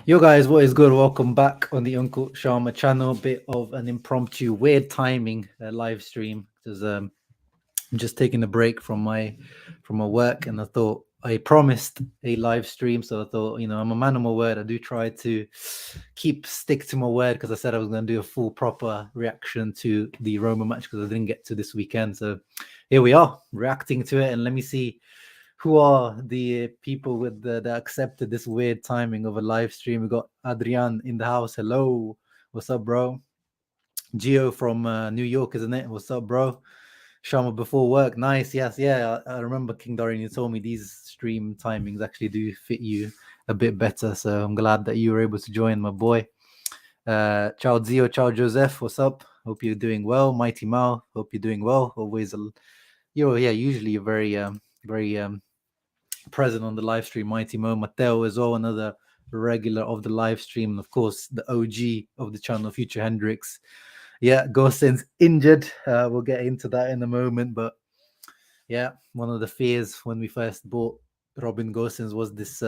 Yo guys, what is good? Welcome back on the Uncle Sharma channel. Bit of an impromptu, weird timing live stream because I'm just taking a break from my work, and I thought I promised a live stream, so I thought I'm a man of my word. I do try to stick to my word because I said I was going to do a full proper reaction to the Roma match because I didn't get to this weekend. So here we are reacting to it, and let me see who are the people that accepted this weird timing of a live stream. We got Adrian in the house. Hello, what's up, bro? Gio from New York, isn't it? What's up, bro? Shama before work. Nice. Yes, yeah. I remember King Dorian. You told me these stream timings actually do fit you a bit better. So I'm glad that you were able to join, my boy. Ciao Zio, ciao Joseph. What's up? Hope you're doing well. Mighty Mao. Hope you're doing well. Always, usually you're very present on the live stream. Mighty Mo Mateo as well, another regular of the live stream, and of course the OG of the channel, Future Hendrix. Yeah, Gosens injured. We'll get into that in a moment, but yeah, one of the fears when we first bought Robin Gosens was this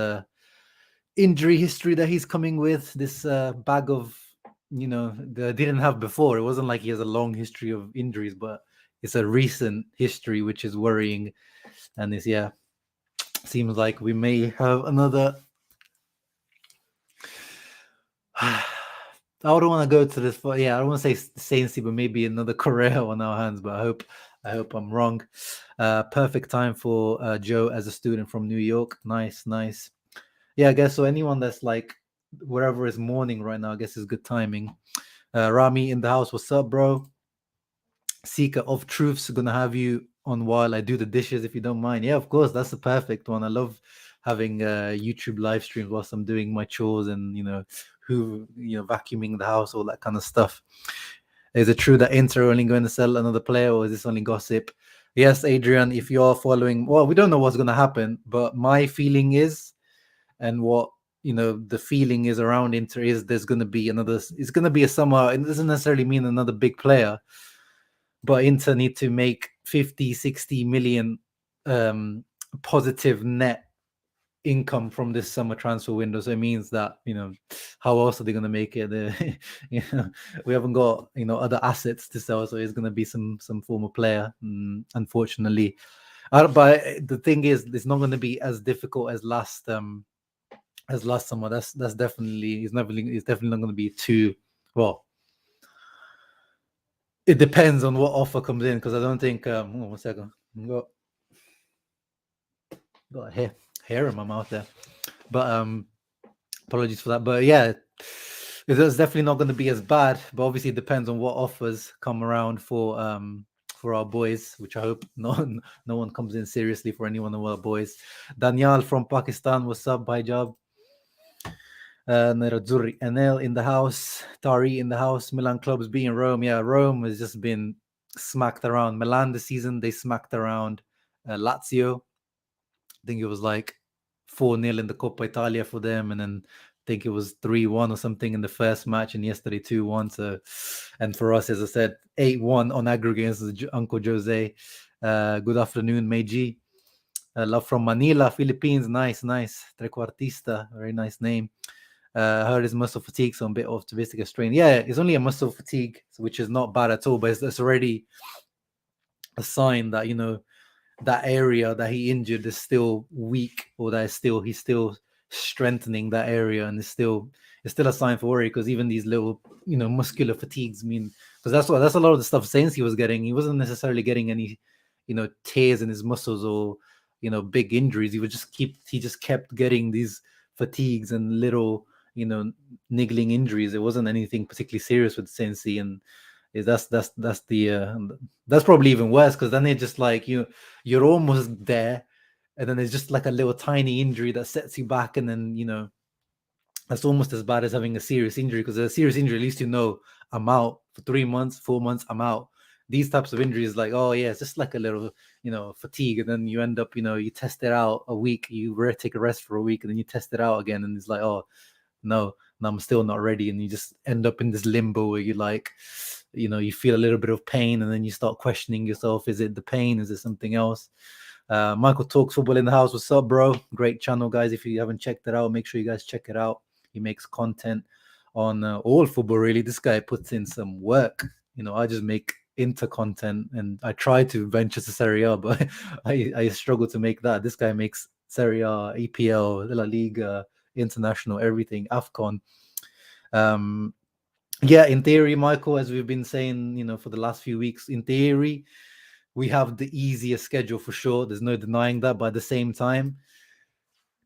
injury history that he's coming with, this bag of that I didn't have before. It wasn't like he has a long history of injuries, but it's a recent history which is worrying, and it's seems like we may have another. I don't want to go to this, but I don't want to say Saintsy, but maybe another Correa on our hands. But I hope I'm wrong. Perfect time for Joe as a student from New York. Nice. Yeah, I guess so. Anyone that's like wherever is mourning right now, I guess is good timing. Rami in the house. What's up, bro? Seeker of Truths, gonna have you on while I do the dishes, if you don't mind. Yeah, of course, that's the perfect one. I love having YouTube live streams whilst I'm doing my chores and vacuuming the house, all that kind of stuff. Is it true that Inter are only going to sell another player, or is this only gossip? Yes, Adrian, if you're following, well, we don't know what's going to happen, but my feeling is, and what the feeling is around Inter is there's going to be another. It's going to be a summer. It doesn't necessarily mean another big player, but Inter need to make 50, 60 million positive net income from this summer transfer window. So it means that, how else are they going to make it? We haven't got, other assets to sell. So it's going to be some former player, unfortunately. But the thing is, it's not going to be as difficult as last summer. That's definitely, it's definitely not going to be too, well, it depends on what offer comes in, because I don't think. One second. Got a hair in my mouth there, but apologies for that. But yeah, it's definitely not going to be as bad. But obviously, it depends on what offers come around for our boys, which I hope no one comes in seriously for any one of our boys. Daniel from Pakistan, what's up, Bhai? Nerazzurri Enel in the house, Tari in the house, Milan clubs being Rome. Yeah, Rome has just been smacked around. Milan this season, they smacked around Lazio. I think it was like 4-0 in the Coppa Italia for them, and then I think it was 3-1 or something in the first match, and yesterday 2-1. So, and for us, as I said, 8-1 on aggregate against Uncle Jose. Good afternoon, Meiji. Love from Manila, Philippines. Nice. Trequartista, very nice name. Heard his muscle fatigue, so a bit of tibiscus strain. Yeah, it's only a muscle fatigue, which is not bad at all, but it's already a sign that that area that he injured is still weak, or that he's still strengthening that area, and it's still a sign for worry, because even these little muscular fatigues mean, because that's a lot of the stuff Saints was getting. He wasn't necessarily getting any tears in his muscles or big injuries. He just kept getting these fatigues and little niggling injuries. It wasn't anything particularly serious with Sensi, and that's probably even worse, because then it's just like you're almost there, and then it's just like a little tiny injury that sets you back, and then that's almost as bad as having a serious injury, because a serious injury, at least I'm out for 3 months, 4 months, I'm out. These types of injuries, like, oh yeah, it's just like a little fatigue, and then you end up you test it out a week, you take a rest for a week, and then you test it out again, and it's like, oh no, I'm still not ready, and you just end up in this limbo where you like you feel a little bit of pain, and then you start questioning yourself. Is it the pain? Is it something else? Michael Talks Football in the house. What's up, bro? Great channel, guys. If you haven't checked it out, make sure you guys check it out. He makes content on all football, really. This guy puts in some work. I just make Inter content, and I try to venture to Serie A, but I struggle to make that. This guy makes Serie A, EPL, La Liga, international, everything, AFCON. Yeah, in theory, Michael, as we've been saying, for the last few weeks, in theory, we have the easiest schedule for sure. There's no denying that. But at the same time,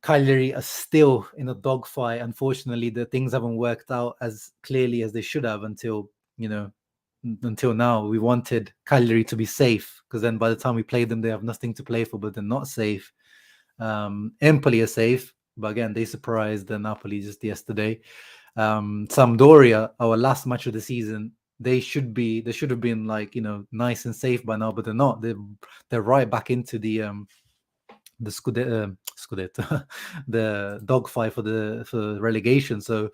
Cagliari are still in a dogfight. Unfortunately, the things haven't worked out as clearly as they should have until now. We wanted Cagliari to be safe, because then by the time we played them, they have nothing to play for, but they're not safe. Empoli are safe, but again, they surprised the Napoli just yesterday. Sampdoria, our last match of the season, they should have been nice and safe by now, but they're not. They're right back into the Scudetto, the dogfight for relegation. So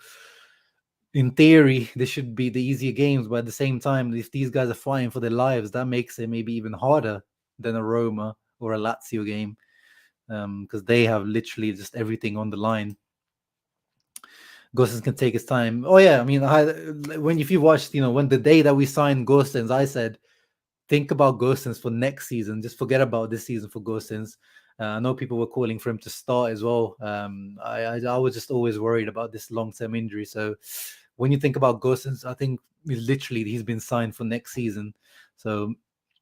in theory, this should be the easier games, but at the same time, if these guys are fighting for their lives, that makes it maybe even harder than a Roma or a Lazio game, because they have literally just everything on the line. Gosens can take his time. Oh yeah, I mean, if you watched, when the day that we signed Gosens, I said, think about Gosens for next season. Just forget about this season for Gosens. I know people were calling for him to start as well. I was just always worried about this long-term injury. So when you think about Gosens, I think literally he's been signed for next season. So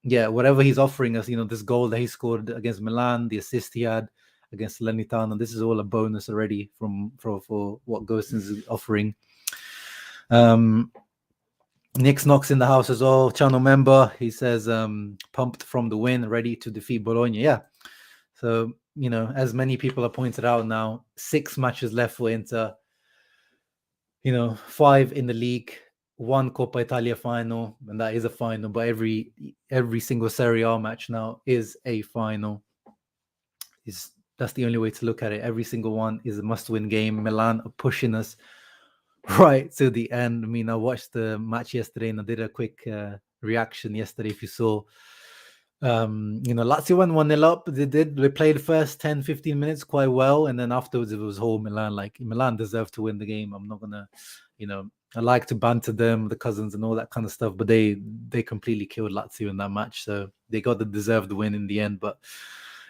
yeah, whatever he's offering us, this goal that he scored against Milan, the assist he had against Salernitana, this is all a bonus already for what Gosens is offering. Nick's knocks in the house as well. Channel member, he says, pumped from the win, ready to defeat Bologna. Yeah. So, as many people have pointed out now, 6 matches left for Inter, 5 in the league, 1 Coppa Italia final, and that is a final, but every single Serie A match now is a final. That's the only way to look at it. Every single one is a must-win game. Milan are pushing us right to the end. I mean, I watched the match yesterday and I did a quick reaction yesterday. If you saw, Lazio went 1-0 up. They played the first 10-15 minutes quite well, and then afterwards it was whole Milan. Like, Milan deserved to win the game. I'm not gonna, I like to banter them, the cousins and all that kind of stuff, but they completely killed Lazio in that match. So they got the deserved win in the end, but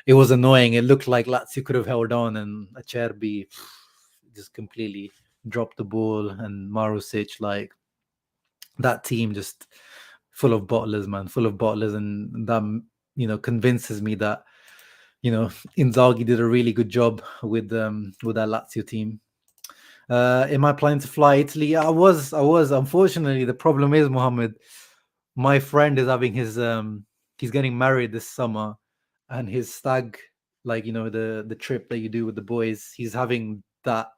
it was annoying. It looked like Lazio could have held on, and Acerbi just completely dropped the ball, and Marusic, like, that team just full of bottlers, man, full of bottlers, and that convinces me that Inzaghi did a really good job with that Lazio team. Am I planning to fly Italy? I was. Unfortunately, the problem is, Mohammed, my friend is having his he's getting married this summer, and his stag, like, the trip that you do with the boys, he's having that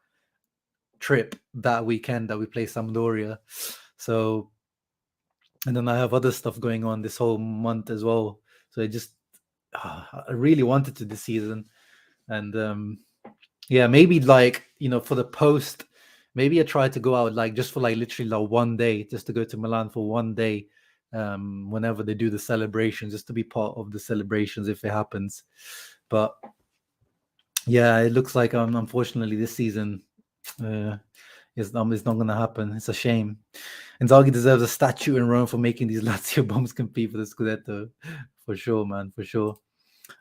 trip that weekend that we play Sampdoria. So, and then I have other stuff going on this whole month as well. So I really wanted to this season, and yeah, maybe for the post, maybe I try to go out just for literally one day, just to go to Milan for one day, whenever they do the celebrations, just to be part of the celebrations if it happens. But yeah, it looks like unfortunately this season it's not going to happen. It's a shame. Inzaghi deserves a statue in Rome for making these Lazio bombs compete for the Scudetto. For sure, man, for sure.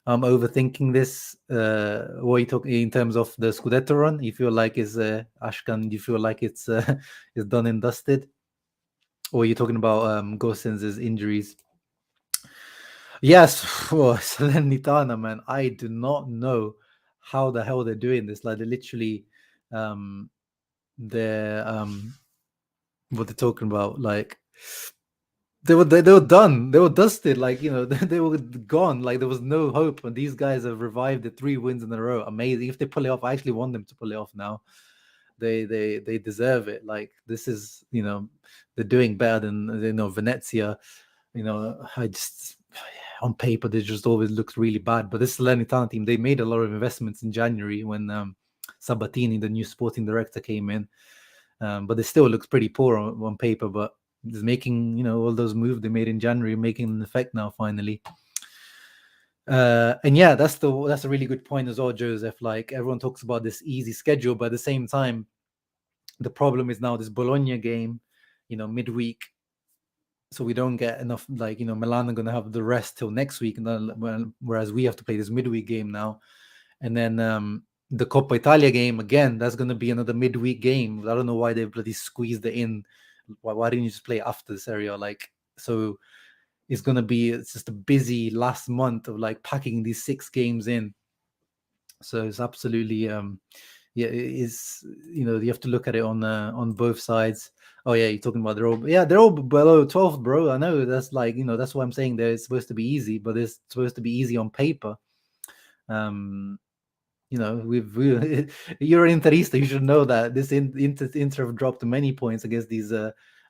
I'm overthinking this. What are you talking in terms of the Scudetto run? You feel like it's Ashkan? Do you feel like it's done and dusted? Or are you talking about Gosens' injuries? Yes, Salernitana, man. I do not know how the hell they're doing this. Like, they're literally they're what they're talking about, like, they were done, they were dusted, like, they were gone, like there was no hope, and these guys have revived the 3 wins in a row. Amazing. If they pull it off, I actually want them to pull it off now. They deserve it. Like, this is, they're doing better than Venezia. I just, on paper, they just always looked really bad, but this Salernitana team, they made a lot of investments in January when Sabatini, the new sporting director, came in, but they still looks pretty poor on paper, but is making, all those moves they made in January making an effect now finally. And yeah, that's a really good point as well, Joseph. Like, everyone talks about this easy schedule, but at the same time, The problem is now this Bologna game, midweek, so we don't get enough. Like, Milan are going to have the rest till next week, and then, whereas we have to play this midweek game now, and then the Coppa Italia game again. That's going to be another midweek game. I don't know why they bloody squeezed it in. Why didn't you just play after the Serie A? Like, so it's just a busy last month of like packing these 6 games in. So it's absolutely yeah, you have to look at it on both sides. Oh yeah, you're talking about they're all below 12th, bro. I know that's like, that's why I'm saying that it's supposed to be easy, but it's supposed to be easy on paper. You're an Interista, you should know that this Inter have dropped many points against these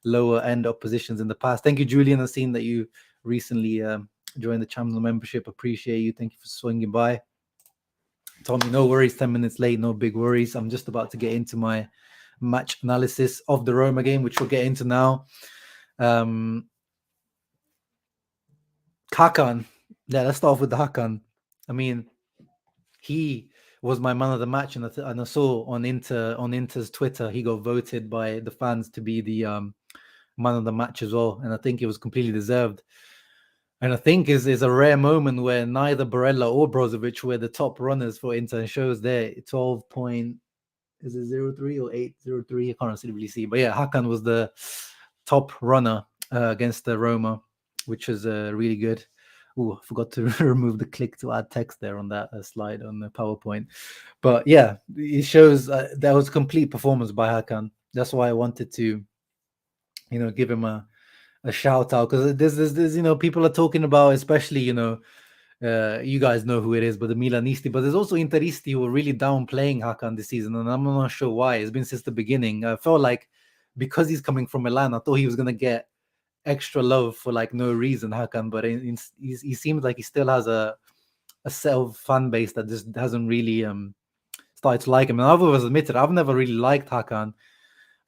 lower end oppositions in the past. Thank you, Julian. I've seen that you recently joined the channel membership. Appreciate you. Thank you for swinging by. Tommy, no worries, 10 minutes late, no big worries. I'm just about to get into my match analysis of the Roma game, which we'll get into now. Hakan. Yeah, let's start off with the Hakan. I mean, he was my man of the match, and I saw on Inter's Twitter, he got voted by the fans to be the man of the match as well, and I think it was completely deserved. And I think is a rare moment where neither Barella or Brozovic were the top runners for Inter, and shows there 12 point, is it 0-3 or 8-0-3? I can't really see, but yeah, Hakan was the top runner against the Roma, which is really good. Oh, I forgot to remove the click to add text there on that slide on the PowerPoint. But yeah, it shows that was a complete performance by Hakan. That's why I wanted to, give him a shout out, because there's people are talking about, especially, you guys know who it is, but the Milanisti, but there's also Interisti who are really downplaying Hakan this season, and I'm not sure why. It's been since the beginning. I felt like because he's coming from Milan, I thought he was going to get extra love for like no reason, Hakan, but he seems like he still has a set of fan base that just hasn't really started to like him. And I've always admitted I've never really liked Hakan,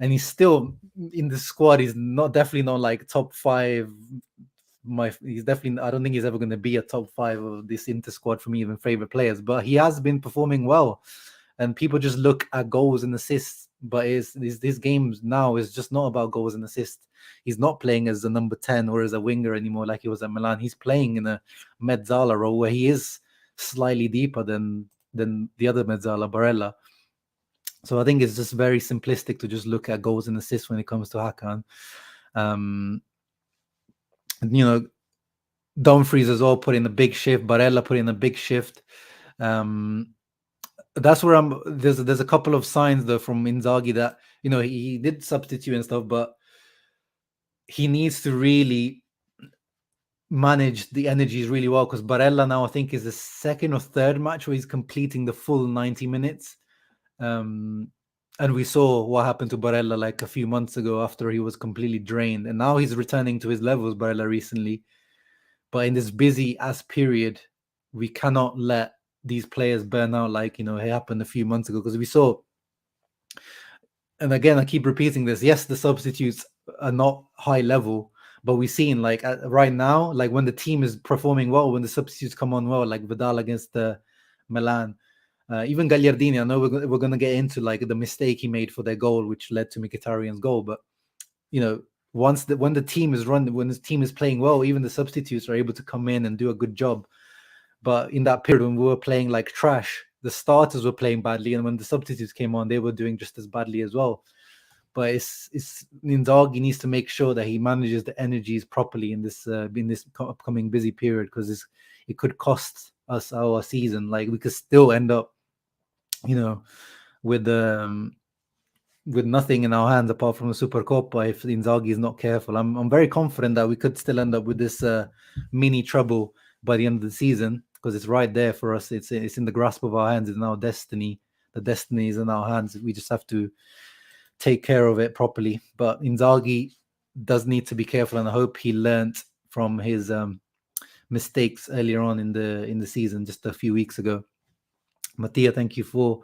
and he's still in the squad. He's definitely not like top 5. He's definitely, I don't think he's ever going to be a top 5 of this Inter squad for me, even favorite players, but he has been performing well, and people just look at goals and assists, but his games now is just not about goals and assists. He's not playing as a number 10 or as a winger anymore like he was at Milan. He's playing in a mezzala role where he is slightly deeper than the other mezzala, Barella. So I think it's just very simplistic to just look at goals and assists when it comes to Hakan. Dumfries as well put in a big shift. Barella put in a big shift. That's where there's a couple of signs though from Inzaghi that, he did substitute and stuff, but he needs to really manage the energies really well, because Barella now I think is the second or third match where he's completing the full 90 minutes. And we saw what happened to Barella like a few months ago after he was completely drained, and now he's returning to his levels, Barella, recently. But in this busy ass period, we cannot let these players burn out like, it happened a few months ago, because we saw, and again, I keep repeating this, yes, the substitutes are not high level, but we've seen like right now, like when the team is performing well, when the substitutes come on well, like Vidal against Milan, even Gagliardini. I know we're going to get into like the mistake he made for their goal, which led to Mkhitaryan's goal, but when the team is when the team is playing well, even the substitutes are able to come in and do a good job. But in that period when we were playing like trash, the starters were playing badly, and when the substitutes came on, they were doing just as badly as well. But it's Inzaghi needs to make sure that he manages the energies properly in this upcoming busy period, because it could cost us our season. Like we could still end up, with nothing in our hands apart from the Supercoppa if Inzaghi is not careful. I'm very confident that we could still end up with this mini trouble by the end of the season, because it's right there for us. It's in the grasp of our hands. It's in our destiny. The destiny is in our hands. We just have to take care of it properly. But Inzaghi does need to be careful, and I hope he learned from his mistakes earlier on in the season, just a few weeks ago. Mattia, thank you for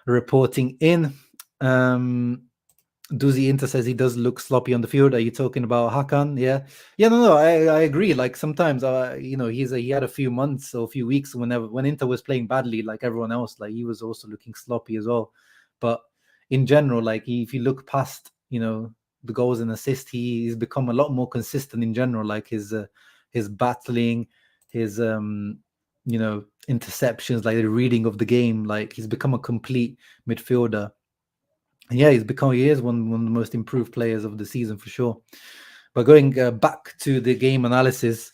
reporting in. Duzi Inter says he does look sloppy on the field. Are you talking about Hakan? Yeah. No, I agree. Like sometimes, he had a few months or a few weeks when Inter was playing badly, like everyone else, like he was also looking sloppy as well. But in general, like if you look past, the goals and assists, he's become a lot more consistent in general. Like his battling, his interceptions, like the reading of the game. Like he's become a complete midfielder. And yeah, he is one of the most improved players of the season for sure. But going back to the game analysis,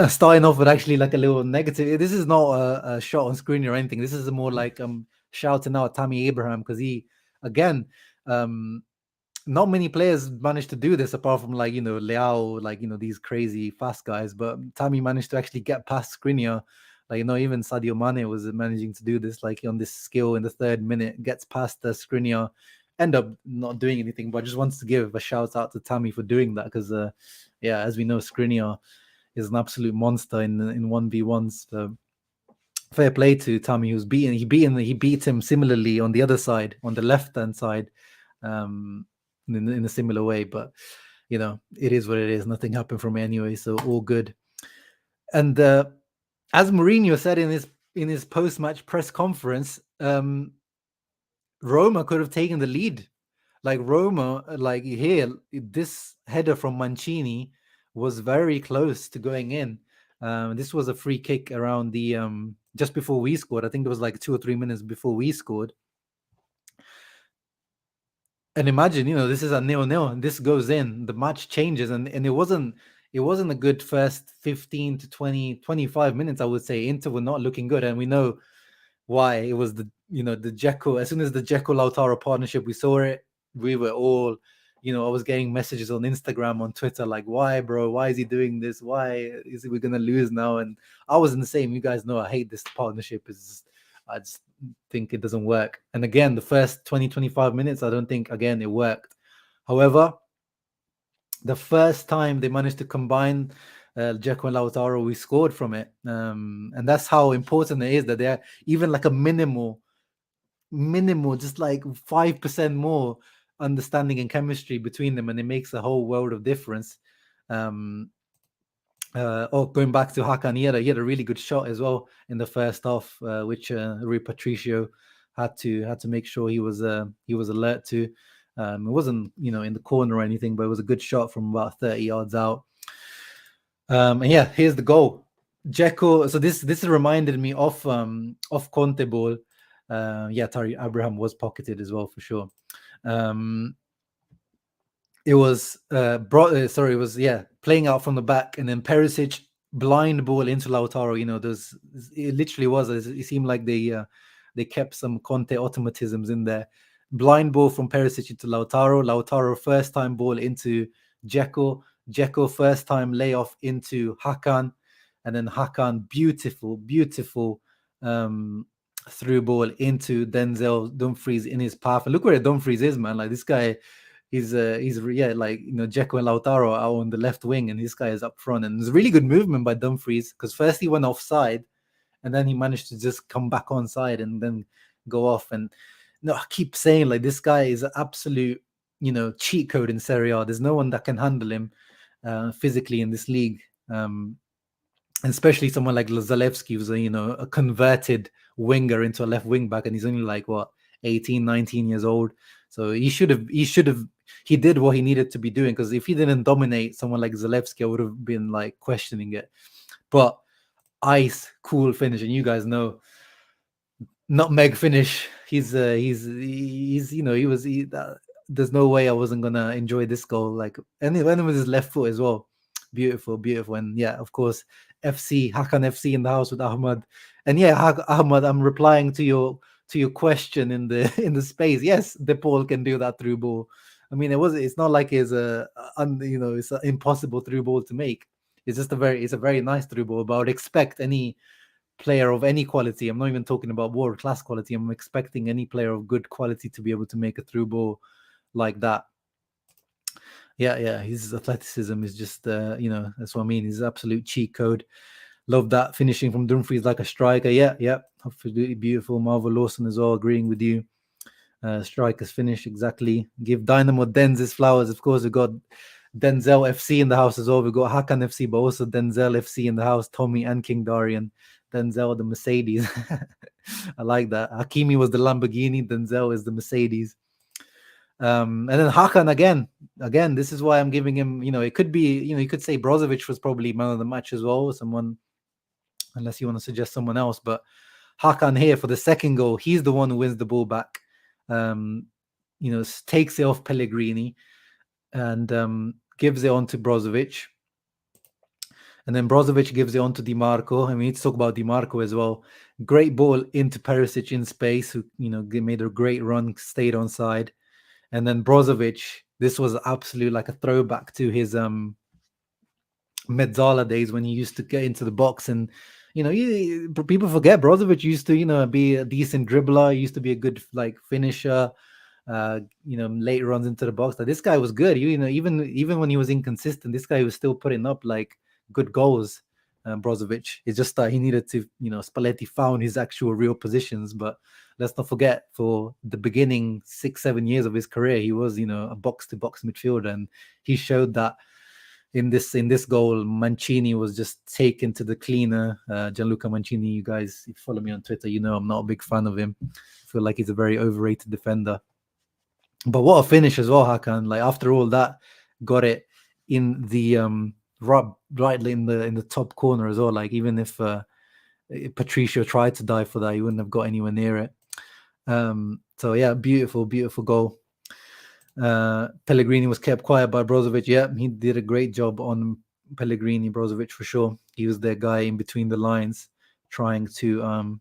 starting off with actually like a little negative. This is not a shot on screen or anything. This is more like shouting out Tammy Abraham, because he, again, not many players managed to do this apart from like Leao, like these crazy fast guys. But Tammy managed to actually get past Skriniar. Like even Sadio Mane was managing to do this, like on this skill in the 3rd minute, gets past the Skriniar, end up not doing anything. But I just wants to give a shout out to Tammy for doing that, because as we know, Skriniar is an absolute monster in 1v1s. So fair play to Tammy, who's beaten. He beat him similarly on the other side, on the left hand side, in a similar way. But it is what it is. Nothing happened from it anyway, so all good. And as Mourinho said in his post-match press conference, Roma could have taken the lead. Like Roma, like here, this header from Mancini was very close to going in. This was a free kick around the just before we scored. I think it was like 2 or 3 minutes before we scored. And imagine, this is a 0-0, and this goes in, the match changes, and it wasn't a good first 15 to 20, 25 minutes, I would say. Inter were not looking good, and we know why. It was the Dzeko. As soon as the Dzeko Lautaro partnership, we saw it. We were all, I was getting messages on Instagram, on Twitter, like, why, bro? Why is he doing this? Why is we gonna lose now? And I was in the same. You guys know I hate this partnership. I just think it doesn't work. And again, the first 20, 25 minutes, I don't think, again, it worked. However, the first time they managed to combine Dzeko and Lautaro, we scored from it. And that's how important it is that they're even like a minimal, just like 5% more understanding and chemistry between them, and it makes a whole world of difference. Going back to Hakan, he had a really good shot as well in the first half, which Rui Patricio had to make sure he was alert to. It wasn't in the corner or anything, but it was a good shot from about 30 yards out. And yeah, here's the goal. Dzeko. So this reminded me of Conte ball. Tari Abraham was pocketed as well for sure. It was it was playing out from the back, and then Perisic blind ball into Lautaro. It literally was. It seemed like they kept some Conte automatisms in there. Blind ball from Perisic into Lautaro. Lautaro first time ball into Dzeko. Dzeko first time layoff into Hakan, and then Hakan beautiful through ball into Denzel Dumfries in his path. And look where Dumfries is, man. Like this guy. He's like Dzeko and Lautaro are on the left wing, and this guy is up front. And it's really good movement by Dumfries, because first he went offside, and then he managed to just come back onside and then go off. And I keep saying, like, this guy is an absolute cheat code in Serie A. There's no one that can handle him physically in this league, and especially someone like Zalewski, who's a converted winger into a left wing back, and he's only like 18, 19 years old. So he did what he needed to be doing, because if he didn't dominate someone like Zalewski, I would have been like questioning it. But ice cool finish, and you guys know, nutmeg finish. There's no way I wasn't gonna enjoy this goal. Like, and it went with his left foot as well. Beautiful. And yeah, of course, Hakan FC in the house with Ahmad. And yeah, Ahmad, I'm replying to your question in the space. Yes, De Paul can do that through ball. I mean, it's not like it's it's an impossible through ball to make. It's just a very nice through ball. But I would expect any player of any quality, I'm not even talking about world class quality, I'm expecting any player of good quality to be able to make a through ball like that. His athleticism is just that's what I mean. He's an absolute cheat code. Love that finishing from Dumfries like a striker. Absolutely beautiful. Marvel Lawson as well, agreeing with you. Striker's finish, exactly. Give Dynamo Denz his flowers. Of course, we've got Denzel FC in the house as well. We've got Hakan FC, but also Denzel FC in the house. Tommy and King Darian. Denzel, the Mercedes. I like that. Hakimi was the Lamborghini. Denzel is the Mercedes. And then Hakan again, this is why I'm giving him, it could be, you could say Brozovic was probably man of the match as well, someone, unless you want to suggest someone else, but Hakan here for the second goal, he's the one who wins the ball back, takes it off Pellegrini and gives it on to Brozovic. And then Brozovic gives it on to Di Marco. And we need to talk about Di Marco as well. Great ball into Perisic in space, who, made a great run, stayed on side. And then Brozovic, this was absolute like a throwback to his Mezzala days when he used to get into the box. And, people forget Brozovic used to, be a decent dribbler. He used to be a good like finisher. Late runs into the box. Like, this guy was good. Even when he was inconsistent, this guy was still putting up like good goals. Brozovic. It's just that he needed to, Spalletti found his actual real positions. But let's not forget, for the beginning 6-7 years of his career, he was, a box-to-box midfielder, and he showed that in this goal. Mancini was just taken to the cleaner. Gianluca Mancini, you guys, if you follow me on Twitter, I'm not a big fan of him. I feel like he's a very overrated defender. But what a finish as well, Hakan. Like, after all that, got it in the right in the top corner as well. Like, even if Patricio tried to dive for that, he wouldn't have got anywhere near it. So yeah, beautiful goal. Pellegrini was kept quiet by Brozovic. Yeah, he did a great job on Pellegrini. Brozovic, for sure. He was their guy in between the lines, trying to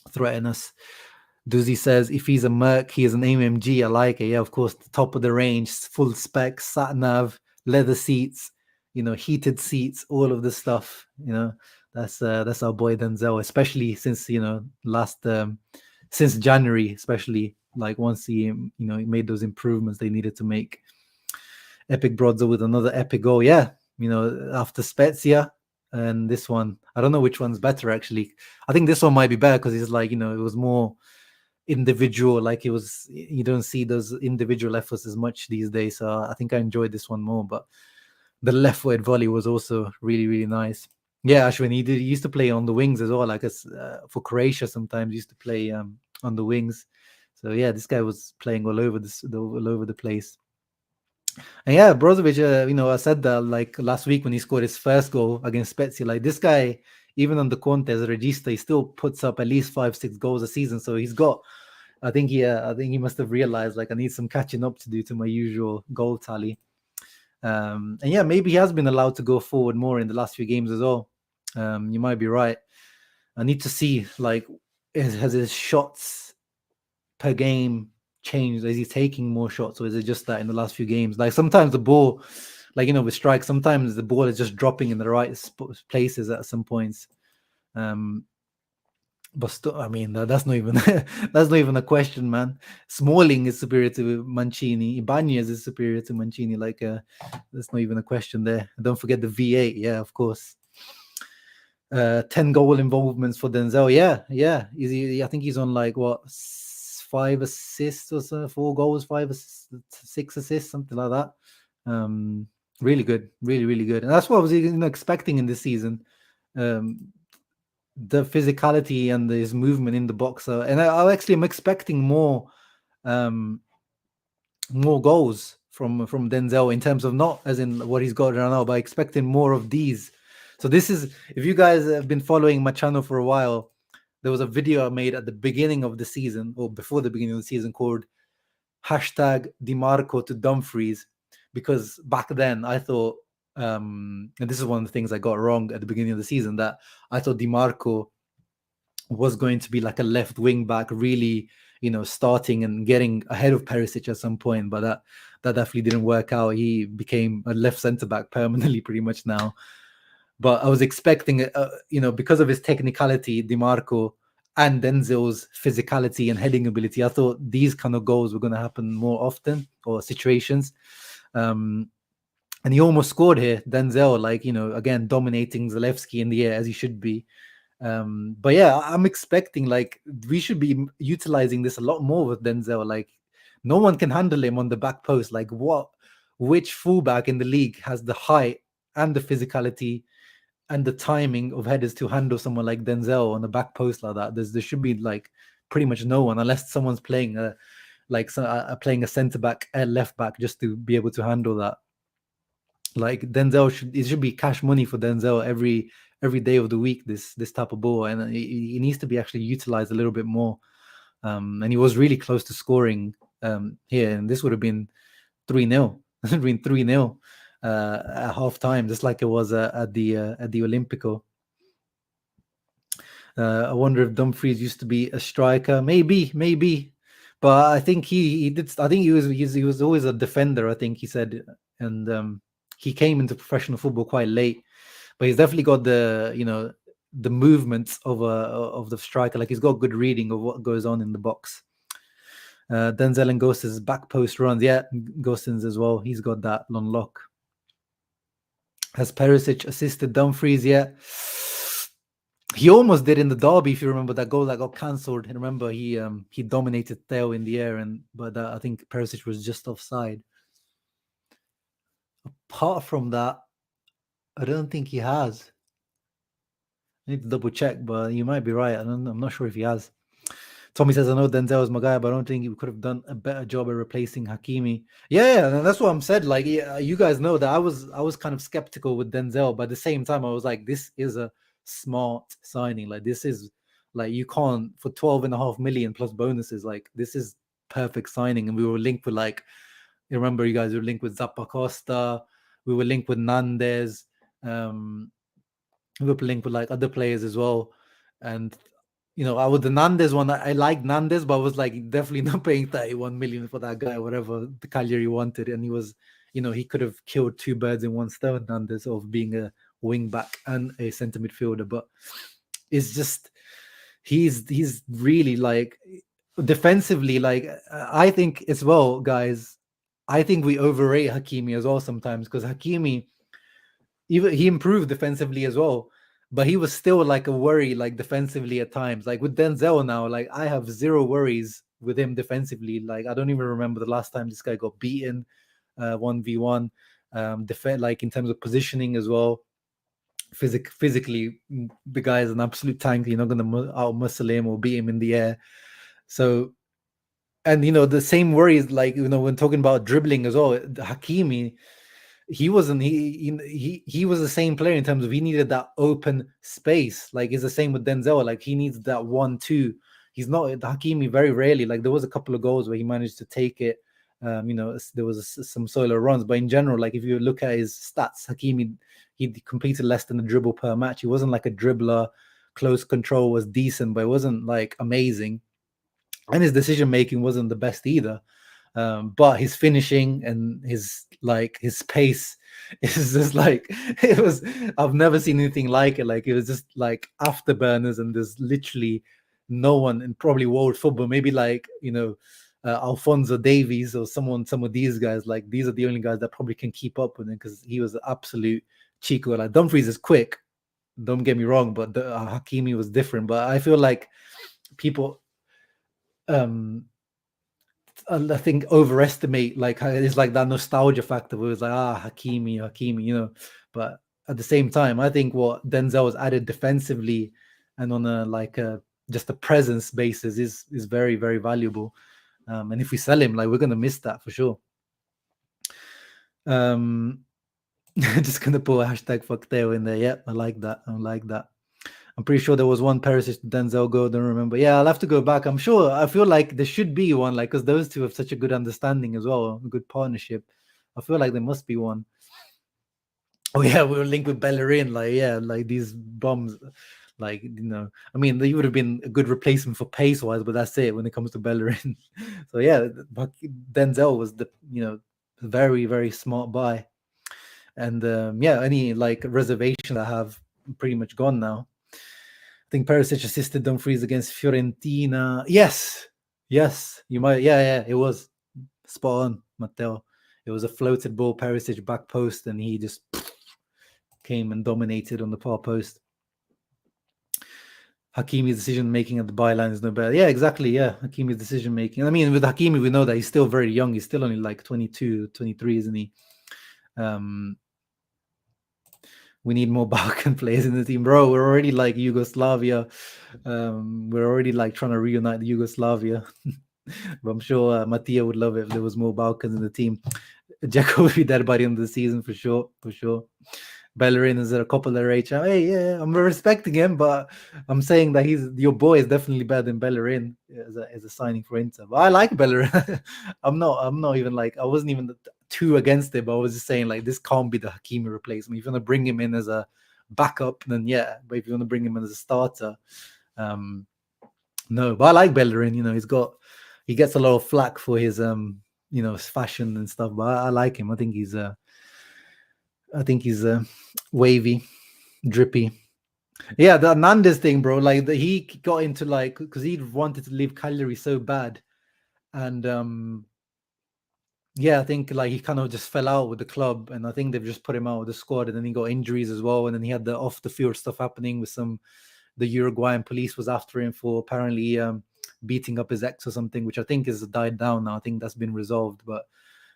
threaten us. Duzzy says, if he's a Merc, he is an AMG. I like it. Yeah, of course, the top of the range, full spec, sat nav, leather seats, heated seats, all of this stuff. That's our boy Denzel, especially since since January, especially like once he he made those improvements they needed to make. Epic Brodza with another epic goal. Yeah, after Spezia and this one, I don't know which one's better actually. I think this one might be better because it's like, it was more individual. Like, it was, you don't see those individual efforts as much these days. So I think I enjoyed this one more. But the left-footed volley was also really, really nice. Yeah, Ashwin, he used to play on the wings as well. Like, for Croatia, sometimes he used to play on the wings. So yeah, this guy was playing all over the place. And yeah, Brozovic, I said that like last week when he scored his first goal against Spezia. Like, this guy, even on the Conte as a regista, he still puts up at least 5-6 goals a season. So he's got, I think he must have realized, like, I need some catching up to do to my usual goal tally. And yeah, maybe he has been allowed to go forward more in the last few games as well. You might be right. I need to see, like, has his shots per game changed? Is he taking more shots, or is it just that in the last few games, like, sometimes the ball, like, with strikes, sometimes the ball is just dropping in the right places at some points. But still, I mean, that's not even that's not even a question, man. Smalling is superior to Mancini. Ibanez is superior to Mancini. Like, that's not even a question there. Don't forget the V8. Yeah, of course. 10 goal involvements for Denzel. Yeah. I think he's on like what, 5 assists or so, 4 goals, 6 assists, something like that. Really good, really, really good. And that's what I was expecting in this season. The physicality and his movement in the box. And I actually am expecting more goals from Denzel, in terms of not as in what he's got right now, but expecting more of these. So this is, if you guys have been following my channel for a while, there was a video I made at the beginning of the season, or before the beginning of the season, called #DiMarco to Dumfries, because back then I thought, and this is one of the things I got wrong at the beginning of the season, that I thought DiMarco was going to be like a left wing back, really, starting and getting ahead of Perisic at some point, but that definitely didn't work out. He became a left centre back permanently, pretty much now. But I was expecting, because of his technicality, DiMarco, and Denzel's physicality and heading ability, I thought these kind of goals were going to happen more often, or situations. And he almost scored here, Denzel, like, again, dominating Zalewski in the air, as he should be. But yeah, I'm expecting, like, we should be utilizing this a lot more with Denzel. Like, no one can handle him on the back post. Like, which fullback in the league has the height and the physicality and the timing of headers to handle someone like Denzel on the back post like that? There should be like pretty much no one, unless someone's playing like playing a centre back and left back just to be able to handle that. Like Denzel it should be cash money for Denzel every day of the week. This type of ball, and he needs to be actually utilized a little bit more. And he was really close to scoring here, and this would have been 3-0. It would have been 3-0 at half time, just like it was at the Olympico. I wonder if Dumfries used to be a striker. Maybe, but I think he did. I think he was always a defender. I think he said, and he came into professional football quite late. But he's definitely got the the movements of the striker. Like he's got good reading of what goes on in the box. Denzel and Gosens back post runs. Yeah, Gosens as well. He's got that on lock. Has Perisic assisted Dumfries yet? He almost did in the derby, if you remember that goal that got cancelled. And remember, he dominated Theo in the air, but I think Perisic was just offside. Apart from that, I don't think he has. I need to double check, but you might be right. I'm not sure if he has. Tommy says, I know Denzel is my guy, but I don't think he could have done a better job at replacing Hakimi. Yeah, and that's what I'm said. Like, you guys know that I was kind of skeptical with Denzel, but at the same time, I was like, this is a smart signing. Like, this is like you can't for 12.5 million plus bonuses. Like, this is perfect signing. And we were linked with you remember you guys were linked with Zappa Costa. We were linked with Nandes. We were linked with other players as well, and I was the Nandes one. I liked Nandes, but I was definitely not paying 31 million for that guy, whatever the Cagliari wanted. And he was, he could have killed two birds in one stone, Nandes, of being a wing back and a centre midfielder. But it's just he's really defensively. I think as well, guys. I think we overrate Hakimi as well sometimes, because Hakimi, even he improved defensively as well, but he was still a worry defensively at times. Like with Denzel now, I have zero worries with him defensively. I don't even remember the last time this guy got beaten 1v1. Defend in terms of positioning as well. Physically, the guy is an absolute tank. You're not going to out muscle him or beat him in the air. So, and the same worries when talking about dribbling as well. Hakimi, he wasn't he was the same player in terms of he needed that open space. It's the same with Denzel. He needs that 1-2. He's not Hakimi very rarely. There was a couple of goals where he managed to take it. There was some solo runs, but in general, if you look at his stats, Hakimi, he completed less than a dribble per match. He wasn't a dribbler. Close control was decent, but it wasn't amazing, and his decision making wasn't the best either. But his finishing and his pace is just it was. I've never seen anything like it. It was just afterburners, and there's literally no one in probably world football. Maybe Alphonso Davies or some of these guys. These are the only guys that probably can keep up with him, because he was an absolute Chico. Dumfries is quick. Don't get me wrong, but Hakimi was different. But I feel like people I think overestimate it's that nostalgia factor where it's Hakimi, but at the same time, I think what Denzel has added defensively and on a just a presence basis is very, very valuable. And if we sell him, we're gonna miss that for sure. Just gonna put a hashtag fuck Theo in there. Yep, I like that. I'm pretty sure there was one Perisic Denzel go. Don't remember. Yeah, I'll have to go back. I'm sure. I feel like there should be one, because those two have such a good understanding as well, a good partnership. I feel like there must be one. Oh yeah, we were linked with Bellerin. These bombs. I mean, they would have been a good replacement for pace-wise, but that's it when it comes to Bellerin. So yeah, Denzel was the very, very smart buy. And any reservations I have pretty much gone now. I think Perisic assisted Dumfries against Fiorentina. Yes, you might. Yeah, it was spot on, Matteo. It was a floated ball, Perisic back post, and he just came and dominated on the far post. Hakimi's decision making at the byline is no better. Yeah, exactly. Yeah, Hakimi's decision making. I mean, with Hakimi, we know that he's still very young. He's still only 22, 23, isn't he? We need more Balkan players in the team, bro. We're already Yugoslavia. We're already trying to reunite the Yugoslavia. But I'm sure Mattia would love it if there was more Balkans in the team. Dzeko would be dead by the end of the season for sure, for sure. Bellerin is a couple of HM. Hey, yeah, I'm respecting him, but I'm saying that your boy is definitely better than Bellerin as a signing for Inter. But I like Bellerin. I'm not even like, I wasn't even too against it, but I was just saying like this can't be the Hakimi replacement. If you want to bring him in as a backup, then yeah. But if you want to bring him in as a starter, no. But I like Bellerin. He gets a lot of flack for his his fashion and stuff. But I like him. I think he's wavy, drippy. Yeah, the Hernandez thing, bro. Like he got into like because he wanted to leave Cagliari so bad, and yeah, I think like he kind of just fell out with the club, and I think they've just put him out of the squad, and then he got injuries as well, and then he had the off the field stuff happening with the Uruguayan police was after him for apparently beating up his ex or something, which I think has died down now. I think that's been resolved, but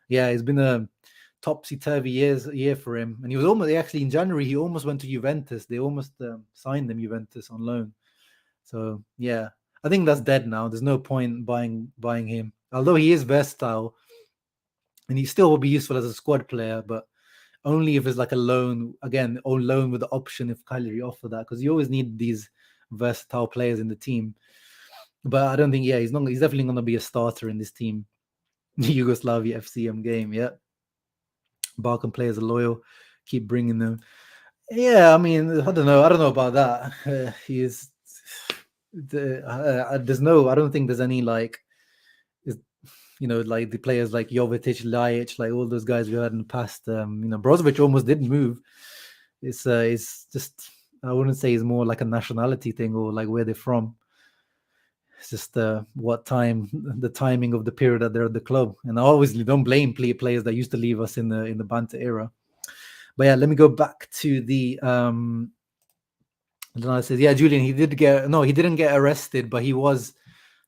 yeah, it's been a topsy-turvy year for him, and he was almost actually in January he almost went to Juventus. They almost signed him Juventus on loan. So yeah, I think that's dead now. There's no point buying him, although he is versatile and he still will be useful as a squad player, but only if it's like a loan, again, or loan with the option if Cagliari offer that, because you always need these versatile players in the team. But I don't think, yeah, he's definitely going to be a starter in this team. Yugoslavia FCM game, yeah. Balkan players are loyal, keep bringing them. Yeah, I mean, I don't know about that. I don't think there's any like, like the players like Jovetic, Lajic, like all those guys we had in the past. Brozovic almost didn't move. It's just, I wouldn't say it's more like a nationality thing or like where they're from. It's just the timing of the period that they're at the club. And I obviously don't blame players that used to leave us in the Banter era. But yeah, let me go back to the I said, yeah, Julian, he didn't get arrested, but he was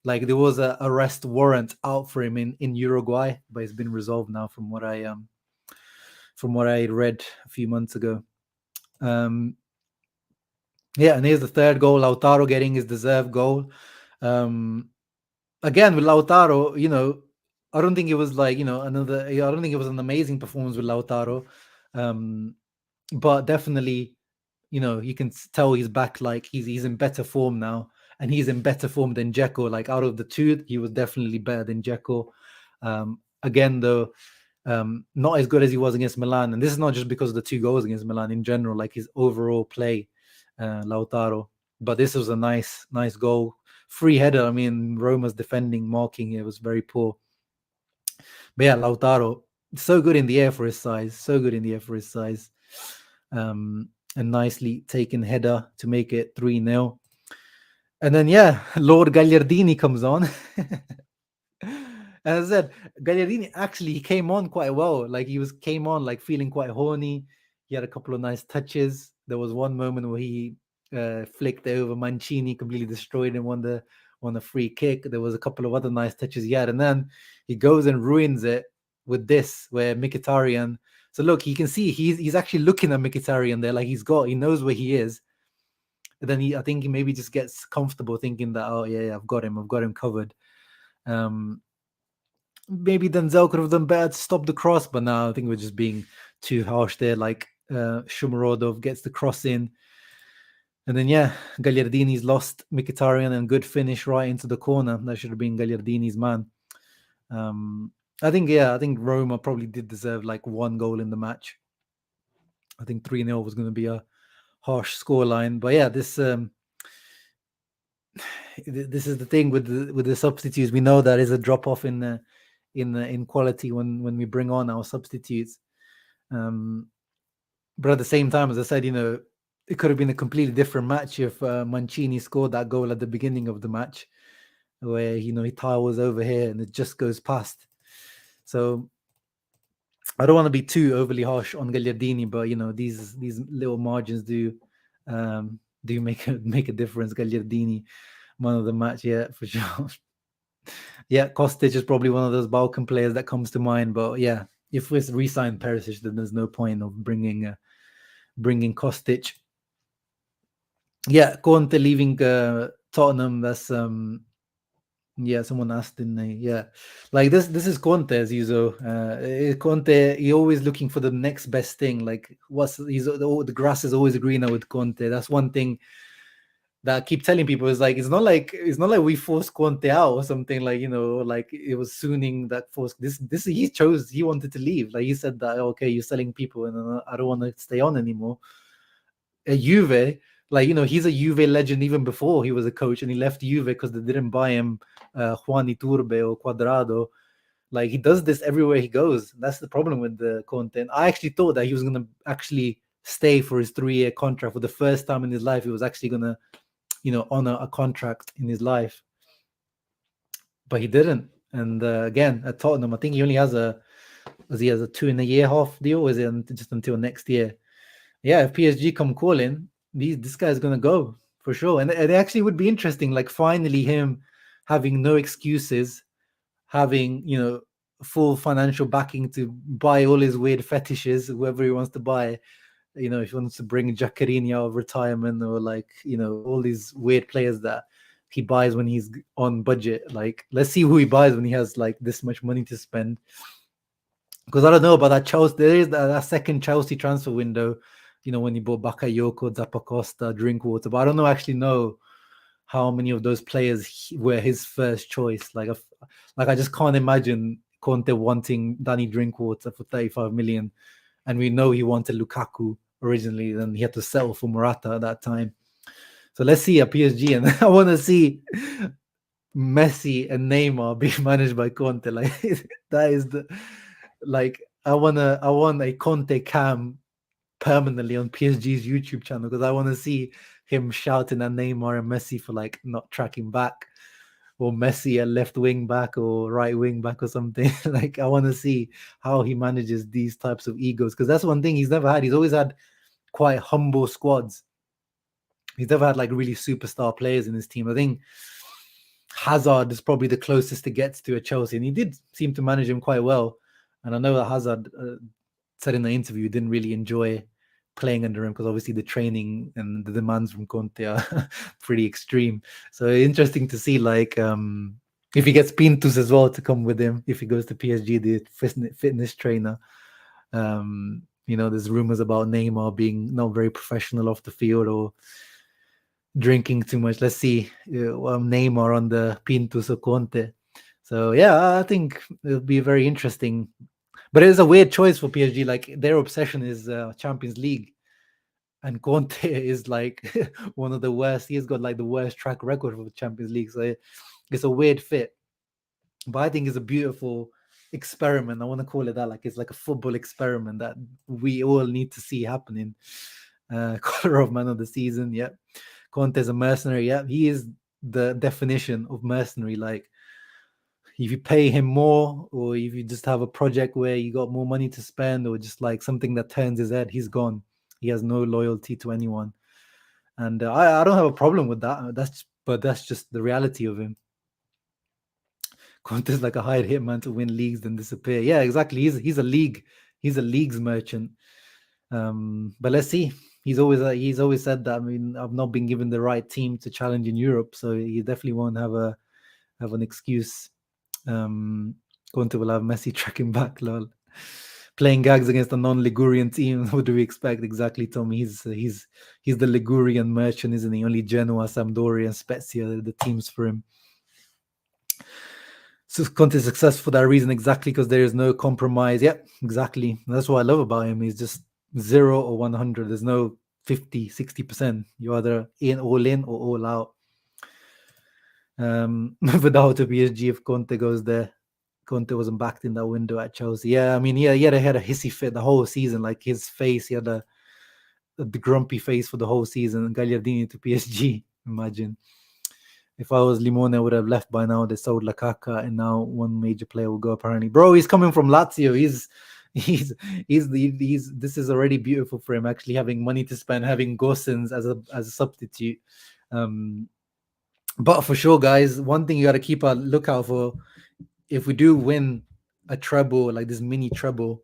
like there was a arrest warrant out for him in Uruguay, but it's been resolved now from what I read a few months ago. Yeah, and here's the third goal, Lautaro getting his deserved goal. Again with Lautaro, I don't think it was like, I don't think it was an amazing performance with Lautaro. But definitely, you can tell he's back, like he's in better form now, and he's in better form than Dzeko. Like out of the two, he was definitely better than Dzeko. Again, though, not as good as he was against Milan, and this is not just because of the 2 goals against Milan. In general, like his overall play, Lautaro. But this was a nice goal, free header. I mean, Roma's defending, marking it was very poor. But yeah, Lautaro, so good in the air for his size. A nicely taken header to make it 3-0. And then, yeah, Lord Gagliardini comes on. As I said, Gagliardini actually he came on quite well. Like came on like feeling quite horny. He had a couple of nice touches. There was one moment where he flicked over Mancini, completely destroyed him on the free kick. There was a couple of other nice touches he had, and then he goes and ruins it with this, where Mkhitaryan. So look, you can see he's actually looking at Mkhitaryan there, like he knows where he is. And then I think he maybe just gets comfortable thinking that, oh yeah, I've got him covered. Maybe Denzel could have done better to stop the cross, but no, I think we're just being too harsh there. Like Shumarodov gets the cross in. And then, yeah, Gagliardini's lost Mkhitaryan, and good finish right into the corner. That should have been Gagliardini's man. I think Roma probably did deserve like 1 goal in the match. I think 3-0 was going to be a harsh scoreline. But yeah, this is the thing with the substitutes. We know that is a drop off in quality when we bring on our substitutes. But at the same time, as I said, it could have been a completely different match if Mancini scored that goal at the beginning of the match, where he towers over here and it just goes past. So I don't want to be too overly harsh on Gagliardini, but these little margins do make a difference. Gagliardini, man of the match, yeah, for sure. Yeah, Kostic is probably one of those Balkan players that comes to mind. But yeah, if we re-sign Perisic, then there's no point of bringing Kostic. Yeah, Conte leaving Tottenham. That's Yeah, someone asked, didn't they? Yeah, like this is Conte as usual. Conte, he always looking for the next best thing. Like the grass is always greener with Conte. That's one thing that I keep telling people is like it's not like we forced Conte out or something, like, like it was Suning that forced this he wanted to leave. Like he said that, okay, you're selling people and I don't want to stay on anymore. Juve, like, he's a Juve legend even before he was a coach, and he left Juve because they didn't buy him Juan Iturbe or Cuadrado. Like, he does this everywhere he goes. That's the problem with the content. I actually thought that he was gonna actually stay for his 3-year contract. For the first time in his life, he was actually gonna, honor a contract in his life, but he didn't. And again, at Tottenham, I think he only has a 2.5-year deal, or is it just until next year? Yeah, if PSG come calling, this guy's gonna go for sure. And it actually would be interesting, like finally him having no excuses, having full financial backing to buy all his weird fetishes, whoever he wants to buy. If he wants to bring Jacqueline out of retirement, or like all these weird players that he buys when he's on budget. Like, let's see who he buys when he has like this much money to spend. Because I don't know about that Chelsea. There is that second Chelsea transfer window, when he bought Bakayoko, Zappacosta, Drinkwater. But I don't know how many of those players were his first choice. Like, I just can't imagine Conte wanting Danny Drinkwater for 35 million. And we know he wanted Lukaku originally, then he had to settle for Morata at that time. So let's see at PSG. And I want to see Messi and Neymar being managed by Conte. Like, that is I want a Conte cam permanently on PSG's YouTube channel, because I want to see him shouting at Neymar and Messi for like not tracking back, or Messi at left wing back or right wing back or something. Like, I want to see how he manages these types of egos, because that's one thing he's never had. He's always had quite humble squads. He's never had like really superstar players in his team. I think Hazard is probably the closest it gets to a Chelsea, and he did seem to manage him quite well. And I know that Hazard said in the interview he didn't really enjoy playing under him, because obviously the training and the demands from Conte are pretty extreme. So interesting to see, like, if he gets Pintus as well to come with him, if he goes to PSG, the fitness trainer. There's rumors about Neymar being not very professional off the field, or drinking too much. Let's see Neymar on the Pintus or Conte. So yeah, I think it'll be very interesting. But it is a weird choice for PSG. Like, their obsession is Champions League, and Conte is like one of the worst. He's got like the worst track record for the Champions League. So it's a weird fit. But I think it's a beautiful experiment. I want to call it that. Like, it's like a football experiment that we all need to see happening. Color of man of the season. Yeah. Conte is a mercenary. Yeah, he is the definition of mercenary. Like, if you pay him more, or if you just have a project where you got more money to spend, or just like something that turns his head, he's gone. He has no loyalty to anyone, and I don't have a problem with that. That's just the reality of him. Conte's like a hired hitman to win leagues then disappear. Yeah, exactly. He's a leagues merchant. But let's see. He's always said that. I mean, I've not been given the right team to challenge in Europe, so he definitely won't have an excuse. Conte will have Messi tracking back, lol. Playing gags against a non-Ligurian team. What do we expect? Exactly, Tommy. He's the Ligurian merchant, isn't he? Only Genoa, Sampdoria, and Spezia, the teams for him. So Conte is successful for that reason, exactly, because there is no compromise. Yeah, exactly. That's what I love about him. He's just 0 or 100. There's no 50, 60%. You're either all in or all out. Without a PSG, if Conte goes there, Conte wasn't backed in that window at Chelsea. Yeah, I mean, he had a hissy fit the whole season. Like, his face, he had the grumpy face for the whole season. Gagliardini to PSG, imagine. If I was Limone, I would have left by now. They sold Lukaku, and now one major player will go. Apparently, bro, he's coming from Lazio. This is already beautiful for him. Actually, having money to spend, having Gosens as a substitute. But for sure, guys, one thing you got to keep a lookout for: if we do win a treble, like this mini treble,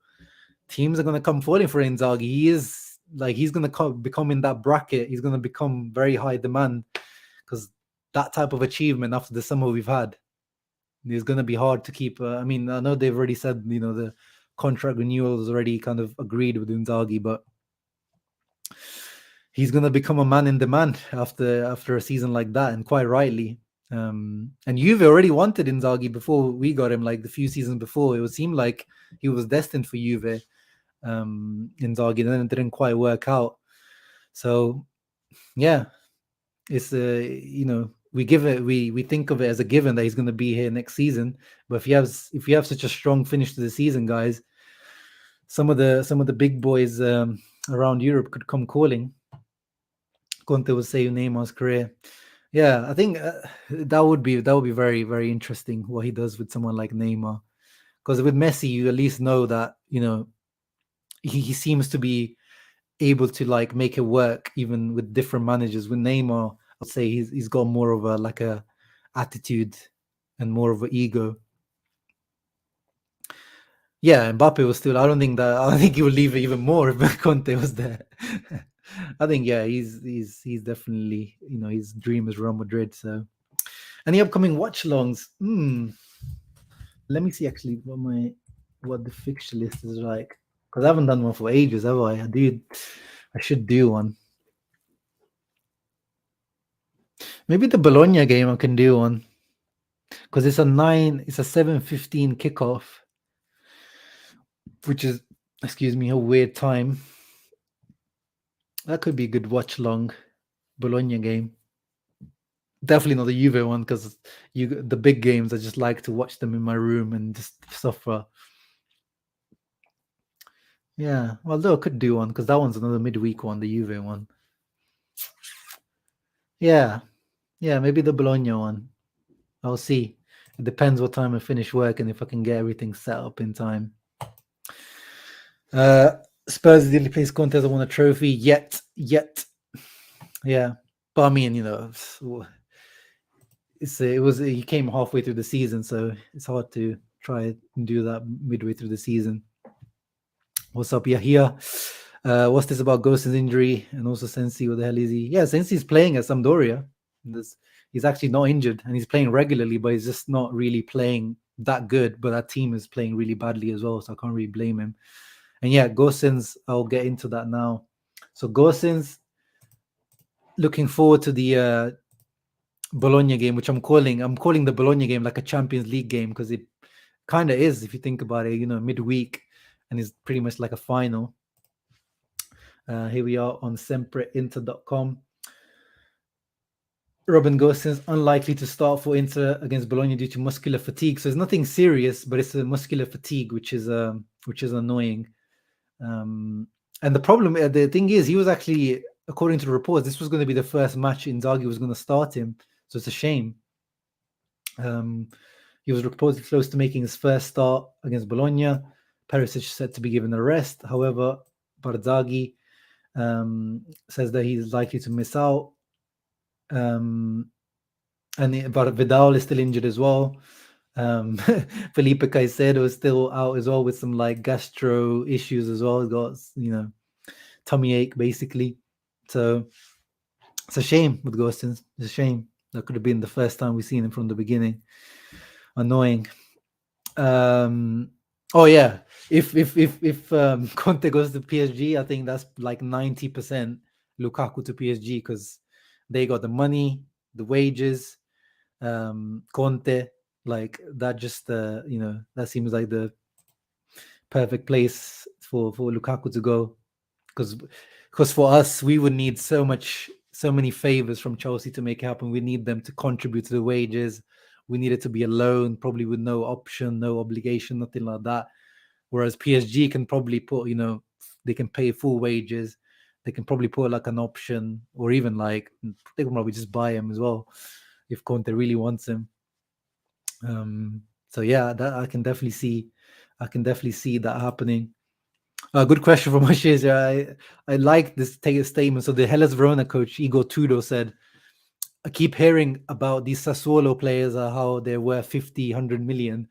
teams are gonna come falling for Inzaghi. He's gonna become in that bracket. He's gonna become very high demand, because that type of achievement after the summer we've had, It's going to be hard to keep. I mean, I know they've already said, the contract renewal is already kind of agreed with Inzaghi, but he's going to become a man in demand after a season like that, and quite rightly. And Juve already wanted Inzaghi before we got him, like the few seasons before. It would seem like he was destined for Juve, Inzaghi, and then it didn't quite work out. So, yeah, it's we think of it as a given that he's going to be here next season. But if you have such a strong finish to the season, guys, some of the big boys around Europe could come calling. Conte will say Neymar's career. Yeah, I think that would be very, very interesting what he does with someone like Neymar. Because with Messi, you at least know that he seems to be able to like make it work even with different managers. With Neymar, I'd say he's got more of a attitude and more of an ego. Yeah, Mbappe was still. I don't think he would leave even more if Conte was there. I think he's definitely his dream is Real Madrid. So, any upcoming watch longs? Let me see actually what the fixture list is like, because I haven't done one for ages, have I? I should do one. Maybe the Bologna game I can do one, because it's a 7:15 kickoff, which is, excuse me, a weird time. That could be a good watch long Bologna game. Definitely not the Juve one, because the big games I just like to watch them in my room and just suffer. Yeah, although I could do one, because that one's another midweek one, the Juve one. Yeah, maybe the Bologna one. I'll see. It depends what time I finish work and if I can get everything set up in time. Spurs the only place Conte hasn't won a trophy yet. Yeah, but I mean, he came halfway through the season, so it's hard to try and do that midway through the season. What's up, Yahia? What's this about Gosens' injury and also Sensi? What the hell is he? Yeah, Sensi's playing at Sampdoria. He's actually not injured and he's playing regularly, but he's just not really playing that good. But that team is playing really badly as well, so I can't really blame him. And yeah, Gosens, I'll get into that now. So Gosens, looking forward to the Bologna game, which I'm calling the Bologna game like a Champions League game, because it kind of is, if you think about it, midweek, and it's pretty much like a final. Here we are on sempreinter.com. Robin Gosens unlikely to start for Inter against Bologna due to muscular fatigue. So it's nothing serious, but it's a muscular fatigue, which is annoying. And the thing is, he was actually, according to the reports, this was going to be the first match Inzaghi was going to start him. So it's a shame. He was reportedly close to making his first start against Bologna. Perisic said to be given a rest. However, Barzaghi says that he's likely to miss out. But Vidal is still injured as well. Felipe Caicedo is still out as well with some like gastro issues as well. He's got tummy ache basically. So it's a shame with Gosens. It's a shame. That could have been the first time we've seen him from the beginning. Annoying. Oh yeah. If Conte goes to PSG, I think that's like 90% Lukaku to PSG, because they got the money, the wages, Conte, like that. Just that seems like the perfect place for Lukaku to go, because for us, we would need so many favors from Chelsea to make it happen. We need them to contribute to the wages. We need it to be a loan, probably with no option, no obligation, nothing like that. Whereas PSG can probably put, they can pay full wages. They can probably put like an option, or even like they can probably just buy him as well if Conte really wants him. So yeah, that I can definitely see that happening. Good question from Ashish. I like this statement. So the Hellas Verona coach Igor Tudor said, I keep hearing about these Sassuolo players, how they're worth 50, 100 million.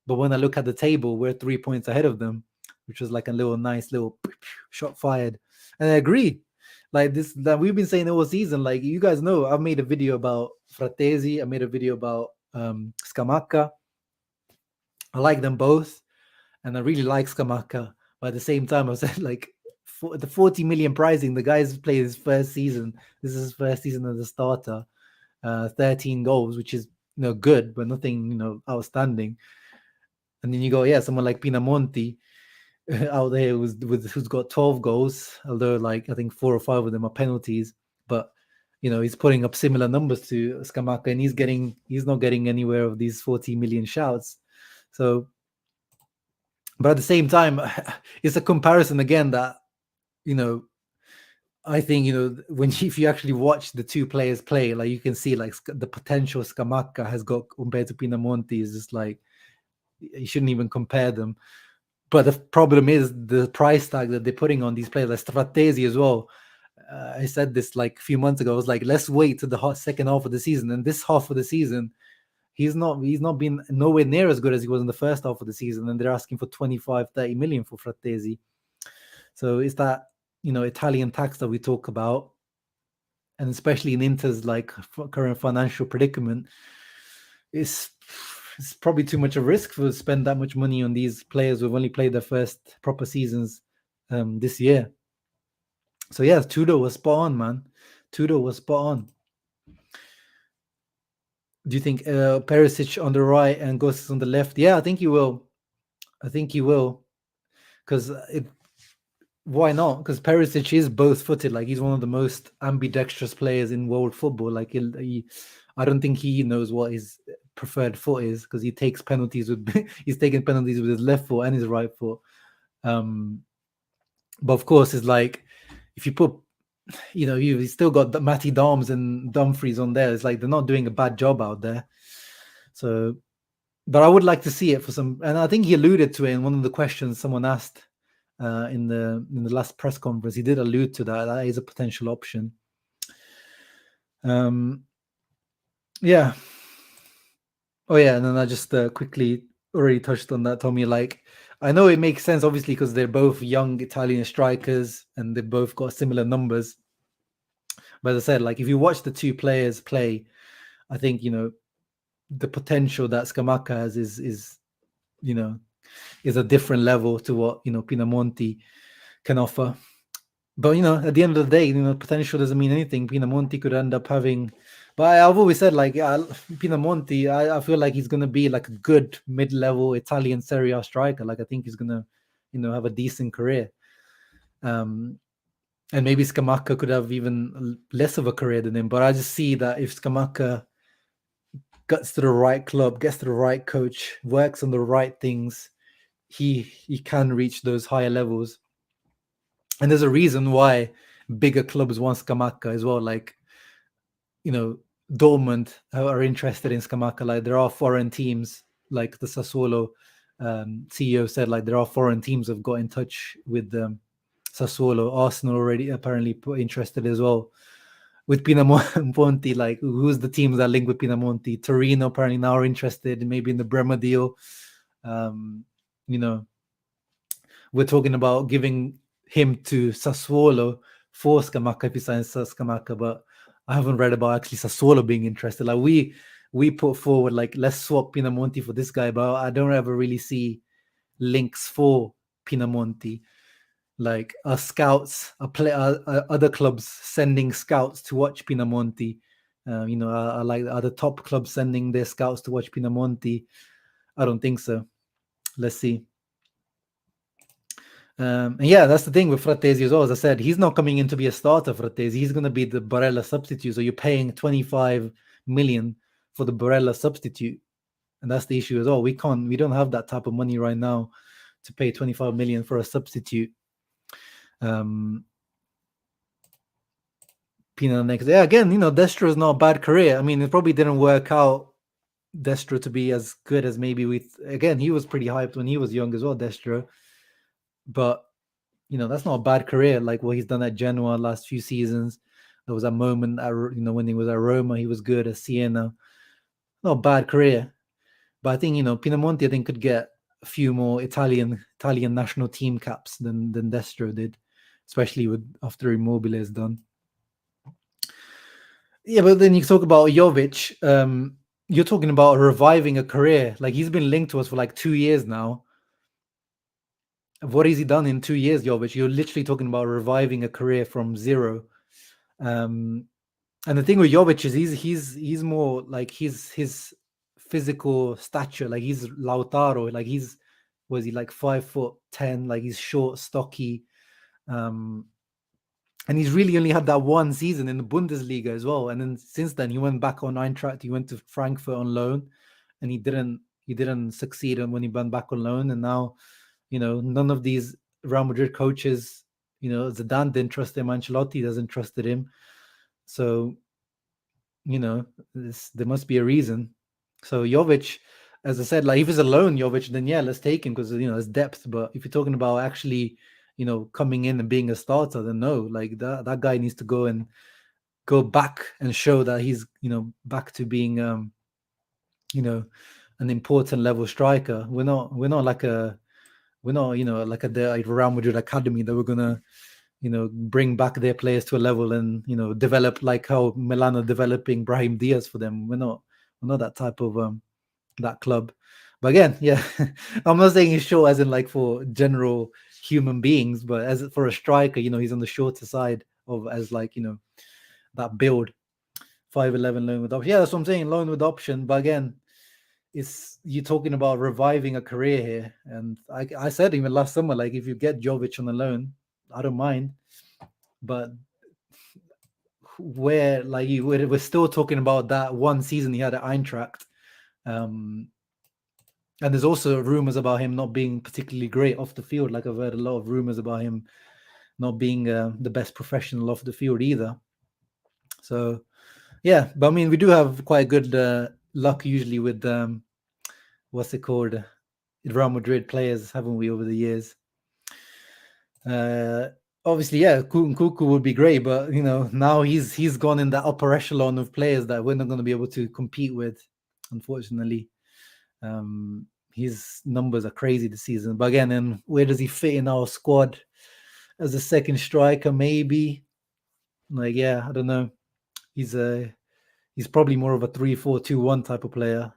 But when I look at the table, we're 3 points ahead of them, which was like a nice little shot fired. And I agree. Like this, that we've been saying all season. Like you guys know, I've made a video about Fratesi. I made a video about Scamacca. I like them both, and I really like Scamacca. But at the same time, I said like for the 40 million pricing, the guy's played his first season. This is his first season as a starter. 13 goals, which is good, but nothing outstanding. And then you go, yeah, someone like Pinamonti out there who's got 12 goals, although like I think 4 or 5 of them are penalties. But he's putting up similar numbers to Scamacca, and he's not getting anywhere of these 40 million shouts. So, but at the same time, it's a comparison again that I think when if you actually watch the two players play, like you can see like the potential Scamacca has got compared to Pinamonti is just like you shouldn't even compare them. But the problem is the price tag that they're putting on these players, like Stratesi as well. I said this like a few months ago. I was like, let's wait to the second half of the season. And this half of the season, he's not been nowhere near as good as he was in the first half of the season. And they're asking for 25-30 million for Fratesi. So it's that Italian tax that we talk about, and especially in Inter's like current financial predicament, it's probably too much of a risk to spend that much money on these players who've only played their first proper seasons this year. So yeah, Tudor was spot on, man. Tudor was spot on. Do you think Perisic on the right and Ghosts on the left? Yeah, I think he will. Because why not? Because Perisic is both-footed. Like he's one of the most ambidextrous players in world football. Like I don't think he knows what his preferred foot is, because he takes penalties with he's taking penalties with his left foot and his right foot. But of course, it's like if you put you've still got Matty Darms and Dumfries on there. It's like they're not doing a bad job out there. So, but I would like to see it for some. And I think he alluded to it in one of the questions someone asked in the last press conference. He did allude to that. That is a potential option. Yeah. Oh yeah, and then I just quickly already touched on that, Tommy. Like, I know it makes sense, obviously, because they're both young Italian strikers and they've both got similar numbers. But as I said, like if you watch the two players play, I think the potential that Scamacca has is a different level to what Pinamonti can offer. But at the end of the day, potential doesn't mean anything. Pinamonti could end up having. But I've always said, like, Pinamonti, I feel like he's gonna be like a good mid-level Italian Serie A striker. Like I think he's gonna, have a decent career. And maybe Scamacca could have even less of a career than him. But I just see that if Scamacca gets to the right club, gets to the right coach, works on the right things, he can reach those higher levels. And there's a reason why bigger clubs want Scamacca as well. Like, Dortmund are interested in Scamacca. Like there are foreign teams, like the Sassuolo CEO said, like there are foreign teams have got in touch with Sassuolo. Arsenal already apparently interested as well. With Pinamonti, like who's the teams that link with Pinamonti? Torino apparently now are interested, maybe in the Bremer deal. We're talking about giving him to Sassuolo for Scamacca if he signs Scamacca, but I haven't read about actually Sassuolo being interested. Like we put forward like let's swap Pinamonti for this guy, but I don't ever really see links for Pinamonti. Like scouts, other clubs sending scouts to watch Pinamonti. I like other top clubs sending their scouts to watch Pinamonti. I don't think so. Let's see. And yeah, that's the thing with Fratesi as well. As I said, he's not coming in to be a starter. Fratesi, he's going to be the Barella substitute. So you're paying 25 million for the Barella substitute, and that's the issue as well. We don't have that type of money right now to pay 25 million for a substitute. Pina next. Yeah, again, Destro is not a bad career. I mean, it probably didn't work out Destro to be as good as maybe again, he was pretty hyped when he was young as well, Destro. But that's not a bad career. Like what he's done at Genoa last few seasons. There was a moment at, when he was at Roma, he was good at Siena. Not a bad career. But I think, Pinamonti, I think, could get a few more Italian national team caps than Destro did, especially after Immobile is done. Yeah, but then you talk about Jovic. you're talking about reviving a career. Like he's been linked to us for like 2 years now. What has he done in 2 years, Jovic? You're literally talking about reviving a career from zero. Um, and the thing with Jovic is he's more like his physical stature, like he's Lautaro, like he's was he like 5'10", like he's short, stocky. Um, and he's really only had that one season in the Bundesliga as well. And then since then, he went back on Eintracht. He went to Frankfurt on loan, and he didn't succeed when he went back on loan. And now, none of these Real Madrid coaches, Zidane didn't trust him. Ancelotti doesn't trusted him. So, there must be a reason. So Jovic, as I said, like if he's alone, Jovic, then yeah, let's take him because there's depth. But if you're talking about actually, coming in and being a starter, then no, like that guy needs to go back and show that he's back to being an important level striker. We're not like a like a Real Madrid academy that we're gonna bring back their players to a level and develop like how Milan are developing Brahim Diaz for them. We're not that type of that club. But again, yeah, I'm not saying he's short as in like for general human beings, but as for a striker, he's on the shorter side of as like that build. 5'11" loan with option. Yeah, that's what I'm saying. Loan with option. But again, it's you're talking about reviving a career here. And I said even last summer, like if you get Jovic on a loan, I don't mind. But where like we're still talking about that one season he had at Eintracht. And there's also rumors about him not being particularly great off the field. Like I've heard a lot of rumors about him not being the best professional off the field either. So yeah, but I mean we do have quite good luck usually with what's it called, Real Madrid players, haven't we, over the years? Obviously, yeah, Nkunku would be great, but now he's gone in that upper echelon of players that we're not going to be able to compete with, unfortunately. His numbers are crazy this season. But again, then where does he fit in our squad as a second striker? Maybe, like, yeah, I don't know. He's probably more of a 3-4-2-1 type of player.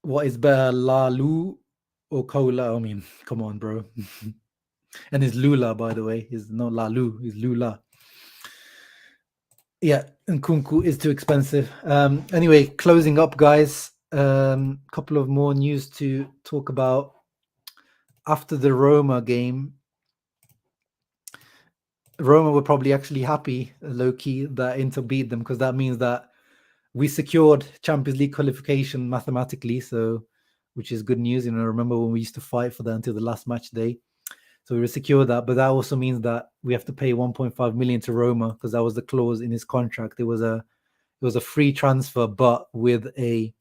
What is better, Lalu or Kola? I mean, come on, bro. And it's Lula, by the way. It's not Lalu, it's Lula. Yeah, and Kunku is too expensive. Anyway, closing up, guys. Couple of more news to talk about. After the Roma game, Roma were probably actually happy, low key, that Inter beat them because that means that we secured Champions League qualification mathematically. So, which is good news. Remember when we used to fight for that until the last match day. So we secured that, but that also means that we have to pay 1.5 million to Roma because that was the clause in his contract. It was a free transfer, but with a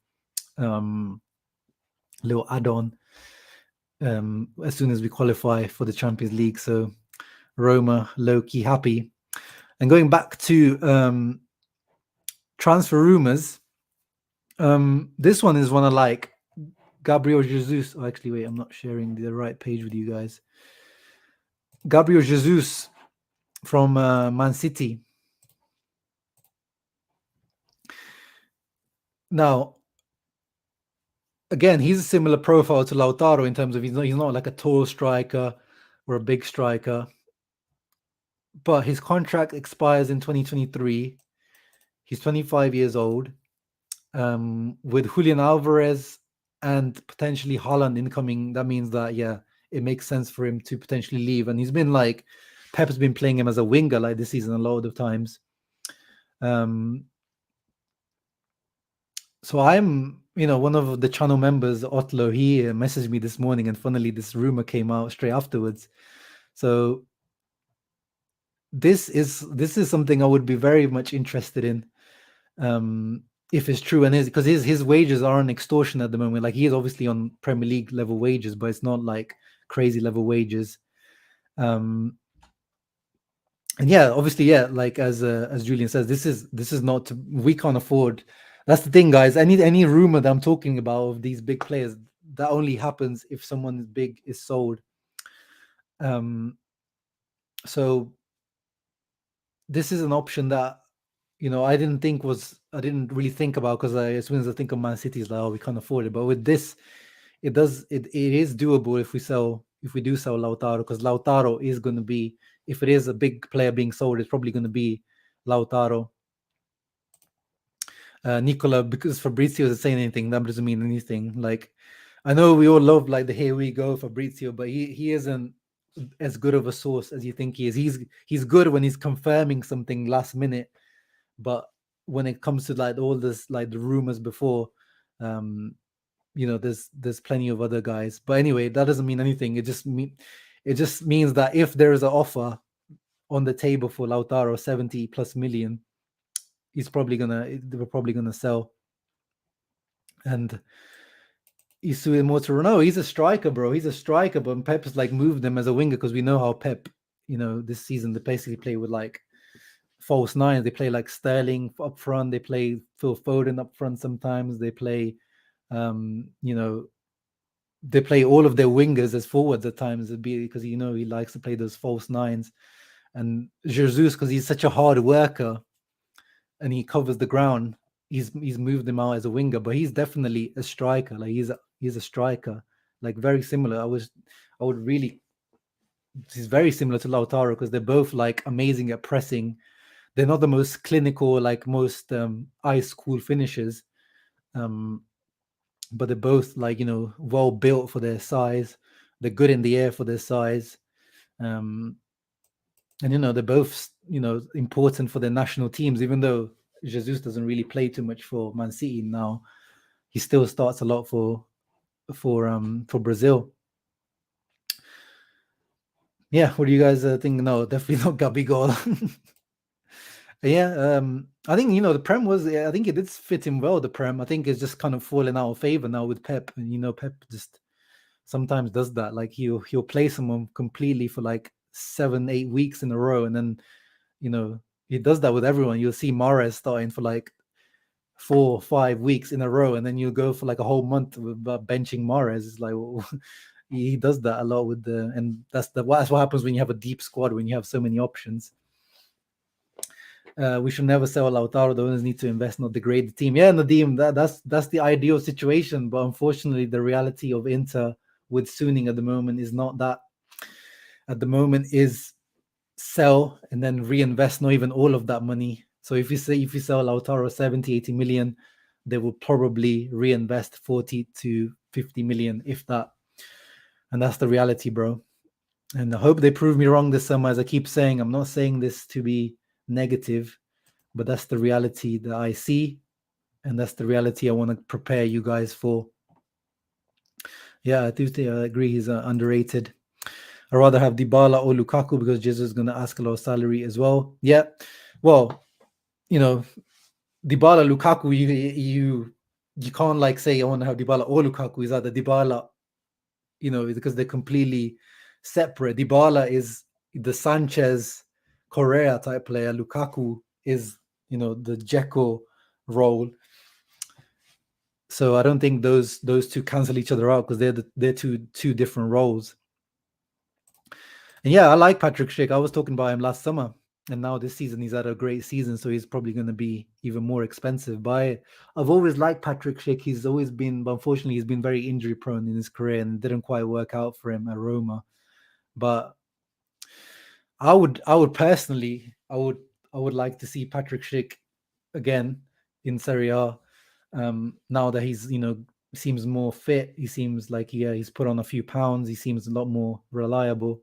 little add-on as soon as we qualify for the Champions League. So Roma low-key happy. And going back to transfer rumors, this one is one I like. Gabriel Jesus. Oh, actually, wait, I'm not sharing the right page with you guys. Gabriel Jesus from Man City. Now, again, he's a similar profile to Lautaro in terms of he's not like a tall striker or a big striker. But his contract expires in 2023. He's 25 years old. With Julian Alvarez and potentially Haaland incoming, that means that, yeah, it makes sense for him to potentially leave. And he's been like, Pep's been playing him as a winger like this season a lot of times. So I'm, one of the channel members, Otlo, he messaged me this morning, and funnily, this rumor came out straight afterwards. So this is something I would be very much interested in, if it's true, and because his wages are on extortion at the moment. Like he is obviously on Premier League level wages, but it's not like crazy level wages. And yeah, obviously, yeah, like as Julian says, this is not we can't afford. That's the thing, guys. Any rumor that I'm talking about of these big players, that only happens if someone big is sold. So this is an option that I didn't really think about, because as soon as I think of Man City, it's like, oh, we can't afford it. But with this, it is doable if we do sell Lautaro, because Lautaro is going to be, if it is a big player being sold, it's probably going to be Lautaro. Nicola, because Fabrizio isn't saying anything, that doesn't mean anything. Like, I know we all love like the here we go Fabrizio, but he isn't as good of a source as you think he is. He's good when he's confirming something last minute, but when it comes to like all this, like the rumors before, there's plenty of other guys. But anyway, that doesn't mean anything. It just means that if there is an offer on the table for Lautaro 70 plus million, we're probably gonna sell. And Isui Motor, no, he's a striker, bro. He's a striker, but Pep's like moved him as a winger, because we know how Pep, this season they basically play with like false nines. They play like Sterling up front. They play Phil Foden up front sometimes. They play, they play all of their wingers as forwards at times, because he likes to play those false nines. And Jesus, because he's such a hard worker and he covers the ground, he's moved him out as a winger, but he's definitely a striker. Like he's a striker, like very similar. He's very similar to Lautaro, because they're both like amazing at pressing. They're not the most clinical, like most ice cool finishers, but they're both like well built for their size. They're good in the air for their size, and they're both important for their national teams. Even though Jesus doesn't really play too much for Man City now, he still starts a lot for Brazil. Yeah, what do you guys think? No, definitely not Gabigol. Yeah, I think the Prem I think it did fit him well. The Prem, I think, it's just kind of falling out of favor now with Pep, and Pep just sometimes does that. Like he'll play someone completely for like 7-8 weeks in a row, and then he does that with everyone. You'll see Mahrez starting for like 4 or 5 weeks in a row, and then you'll go for like a whole month with benching Mahrez. It's like, well, he does that a lot and that's what happens when you have a deep squad, when you have so many options. We should never sell Lautaro. The owners need to invest, not degrade the team. Yeah, Nadim, that's the ideal situation. But unfortunately, the reality of Inter with Suning at the moment is not that. At the moment is sell and then reinvest not even all of that money. So if you sell Lautaro 70, 80 million, they will probably reinvest 40 to 50 million, if that. And that's the reality, bro. And I hope they prove me wrong this summer. As I keep saying, I'm not saying this to be negative, but that's the reality that I see, and that's the reality I want to prepare you guys for. Yeah, I do think I agree he's underrated. I'd rather have Dybala or Lukaku, because Jesus is going to ask a lot of salary as well. Yeah, well, Dybala, Lukaku, you can't like say I want to have Dybala or Lukaku. Is either Dybala, because they're completely separate. Dybala is the Sanchez, Correa type player. Lukaku is the Dzeko role. So I don't think those two cancel each other out, because they're two different roles. And yeah, I like Patrick Schick. I was talking about him last summer, and now this season he's had a great season, so he's probably going to be even more expensive. But I've always liked Patrick Schick. He's always been, but unfortunately, he's been very injury prone in his career, and it didn't quite work out for him at Roma. But I would personally, I would like to see Patrick Schick again in Serie A. Now that he's seems more fit, he seems like he's put on a few pounds. He seems a lot more reliable.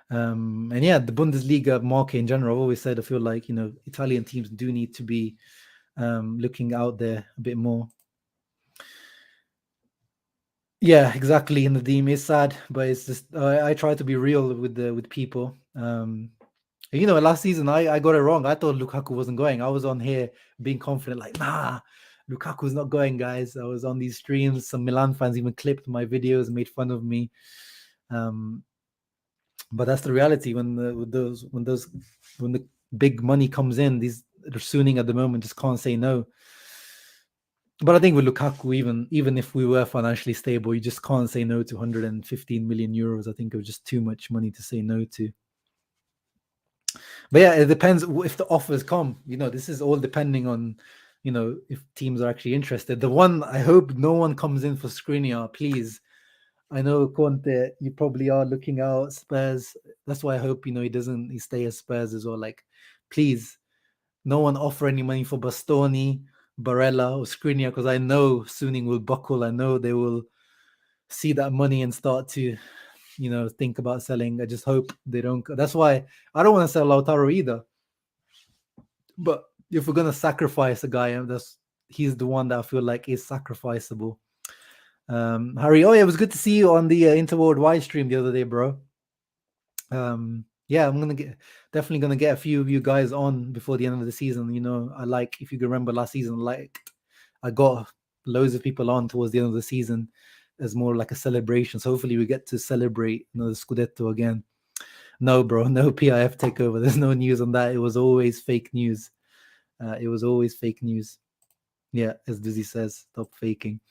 And yeah, the Bundesliga market in general, I've always said I feel like Italian teams do need to be looking out there a bit more. Yeah, exactly. And the team is sad, but it's just I try to be real with people. Last season I got it wrong. I thought Lukaku wasn't going. I was on here being confident, like, nah, Lukaku's not going, guys. I was on these streams. Some Milan fans even clipped my videos and made fun of me. But that's the reality when the big money comes in, these Suning at the moment just can't say no. But I think with Lukaku, even if we were financially stable, you just can't say no to 115 million euros. I think it was just too much money to say no to. But yeah, it depends if the offers come. This is all depending on, if teams are actually interested. The one I hope no one comes in for Skriniar, please. I know Conte, you probably are looking out Spurs. That's why I hope he stay as Spurs as well. Like, please, no one offer any money for Bastoni, Barella, or Skriniar, because I know Suning will buckle. I know they will see that money and start to think about selling. I just hope they don't. That's why I don't want to sell Lautaro either. But if we're gonna sacrifice a guy, he's the one that I feel like is sacrificable. Harry, oh yeah, it was good to see you on the Interworld Y stream the other day, bro. Yeah, I'm definitely gonna get a few of you guys on before the end of the season. If you can remember last season, I got loads of people on towards the end of the season as more like a celebration. So hopefully we get to celebrate the Scudetto again. No, bro, no PIF takeover. There's no news on that. It was always fake news. It was always fake news. Yeah, as Dizzy says, stop faking.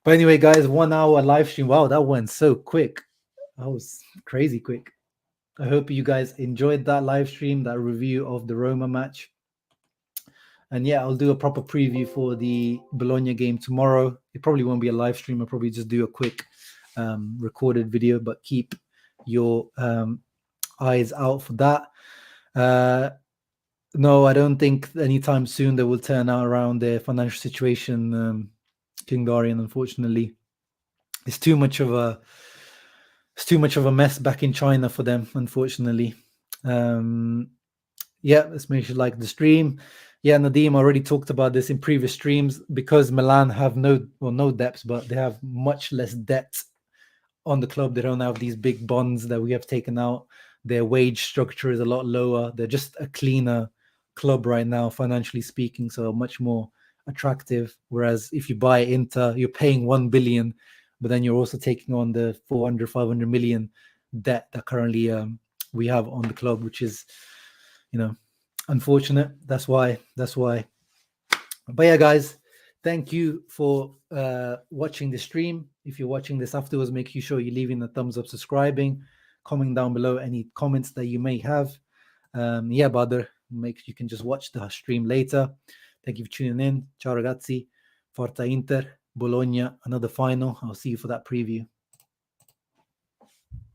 But anyway, guys, 1 hour live stream. Wow, that went so quick. That was crazy quick. I hope you guys enjoyed that live stream, that review of the Roma match. And yeah, I'll do a proper preview for the Bologna game tomorrow. It probably won't be a live stream. I'll probably just do a quick recorded video, but keep your eyes out for that. No, I don't think anytime soon they will turn around their financial situation, King Darian, unfortunately. It's too much of a mess back in China for them, unfortunately. Yeah, let's make sure like the stream. Yeah, Nadeem already talked about this in previous streams because Milan have no debts, but they have much less debt on the club. They don't have these big bonds that we have taken out. Their wage structure is a lot lower. They're just a cleaner club right now, financially speaking, so much more attractive. Whereas if you buy Inter, you're paying 1 billion, but then you're also taking on the 400, 500 million debt that currently we have on the club, which is, unfortunate. That's why. But yeah, guys, thank you for watching the stream. If you're watching this afterwards, make sure you're leaving a thumbs up, subscribing, comment down below any comments that you may have. Yeah, Badr, you can just watch the stream later. Thank you for tuning in. Ciao ragazzi. Forza Inter, Bologna, another final. I'll see you for that preview.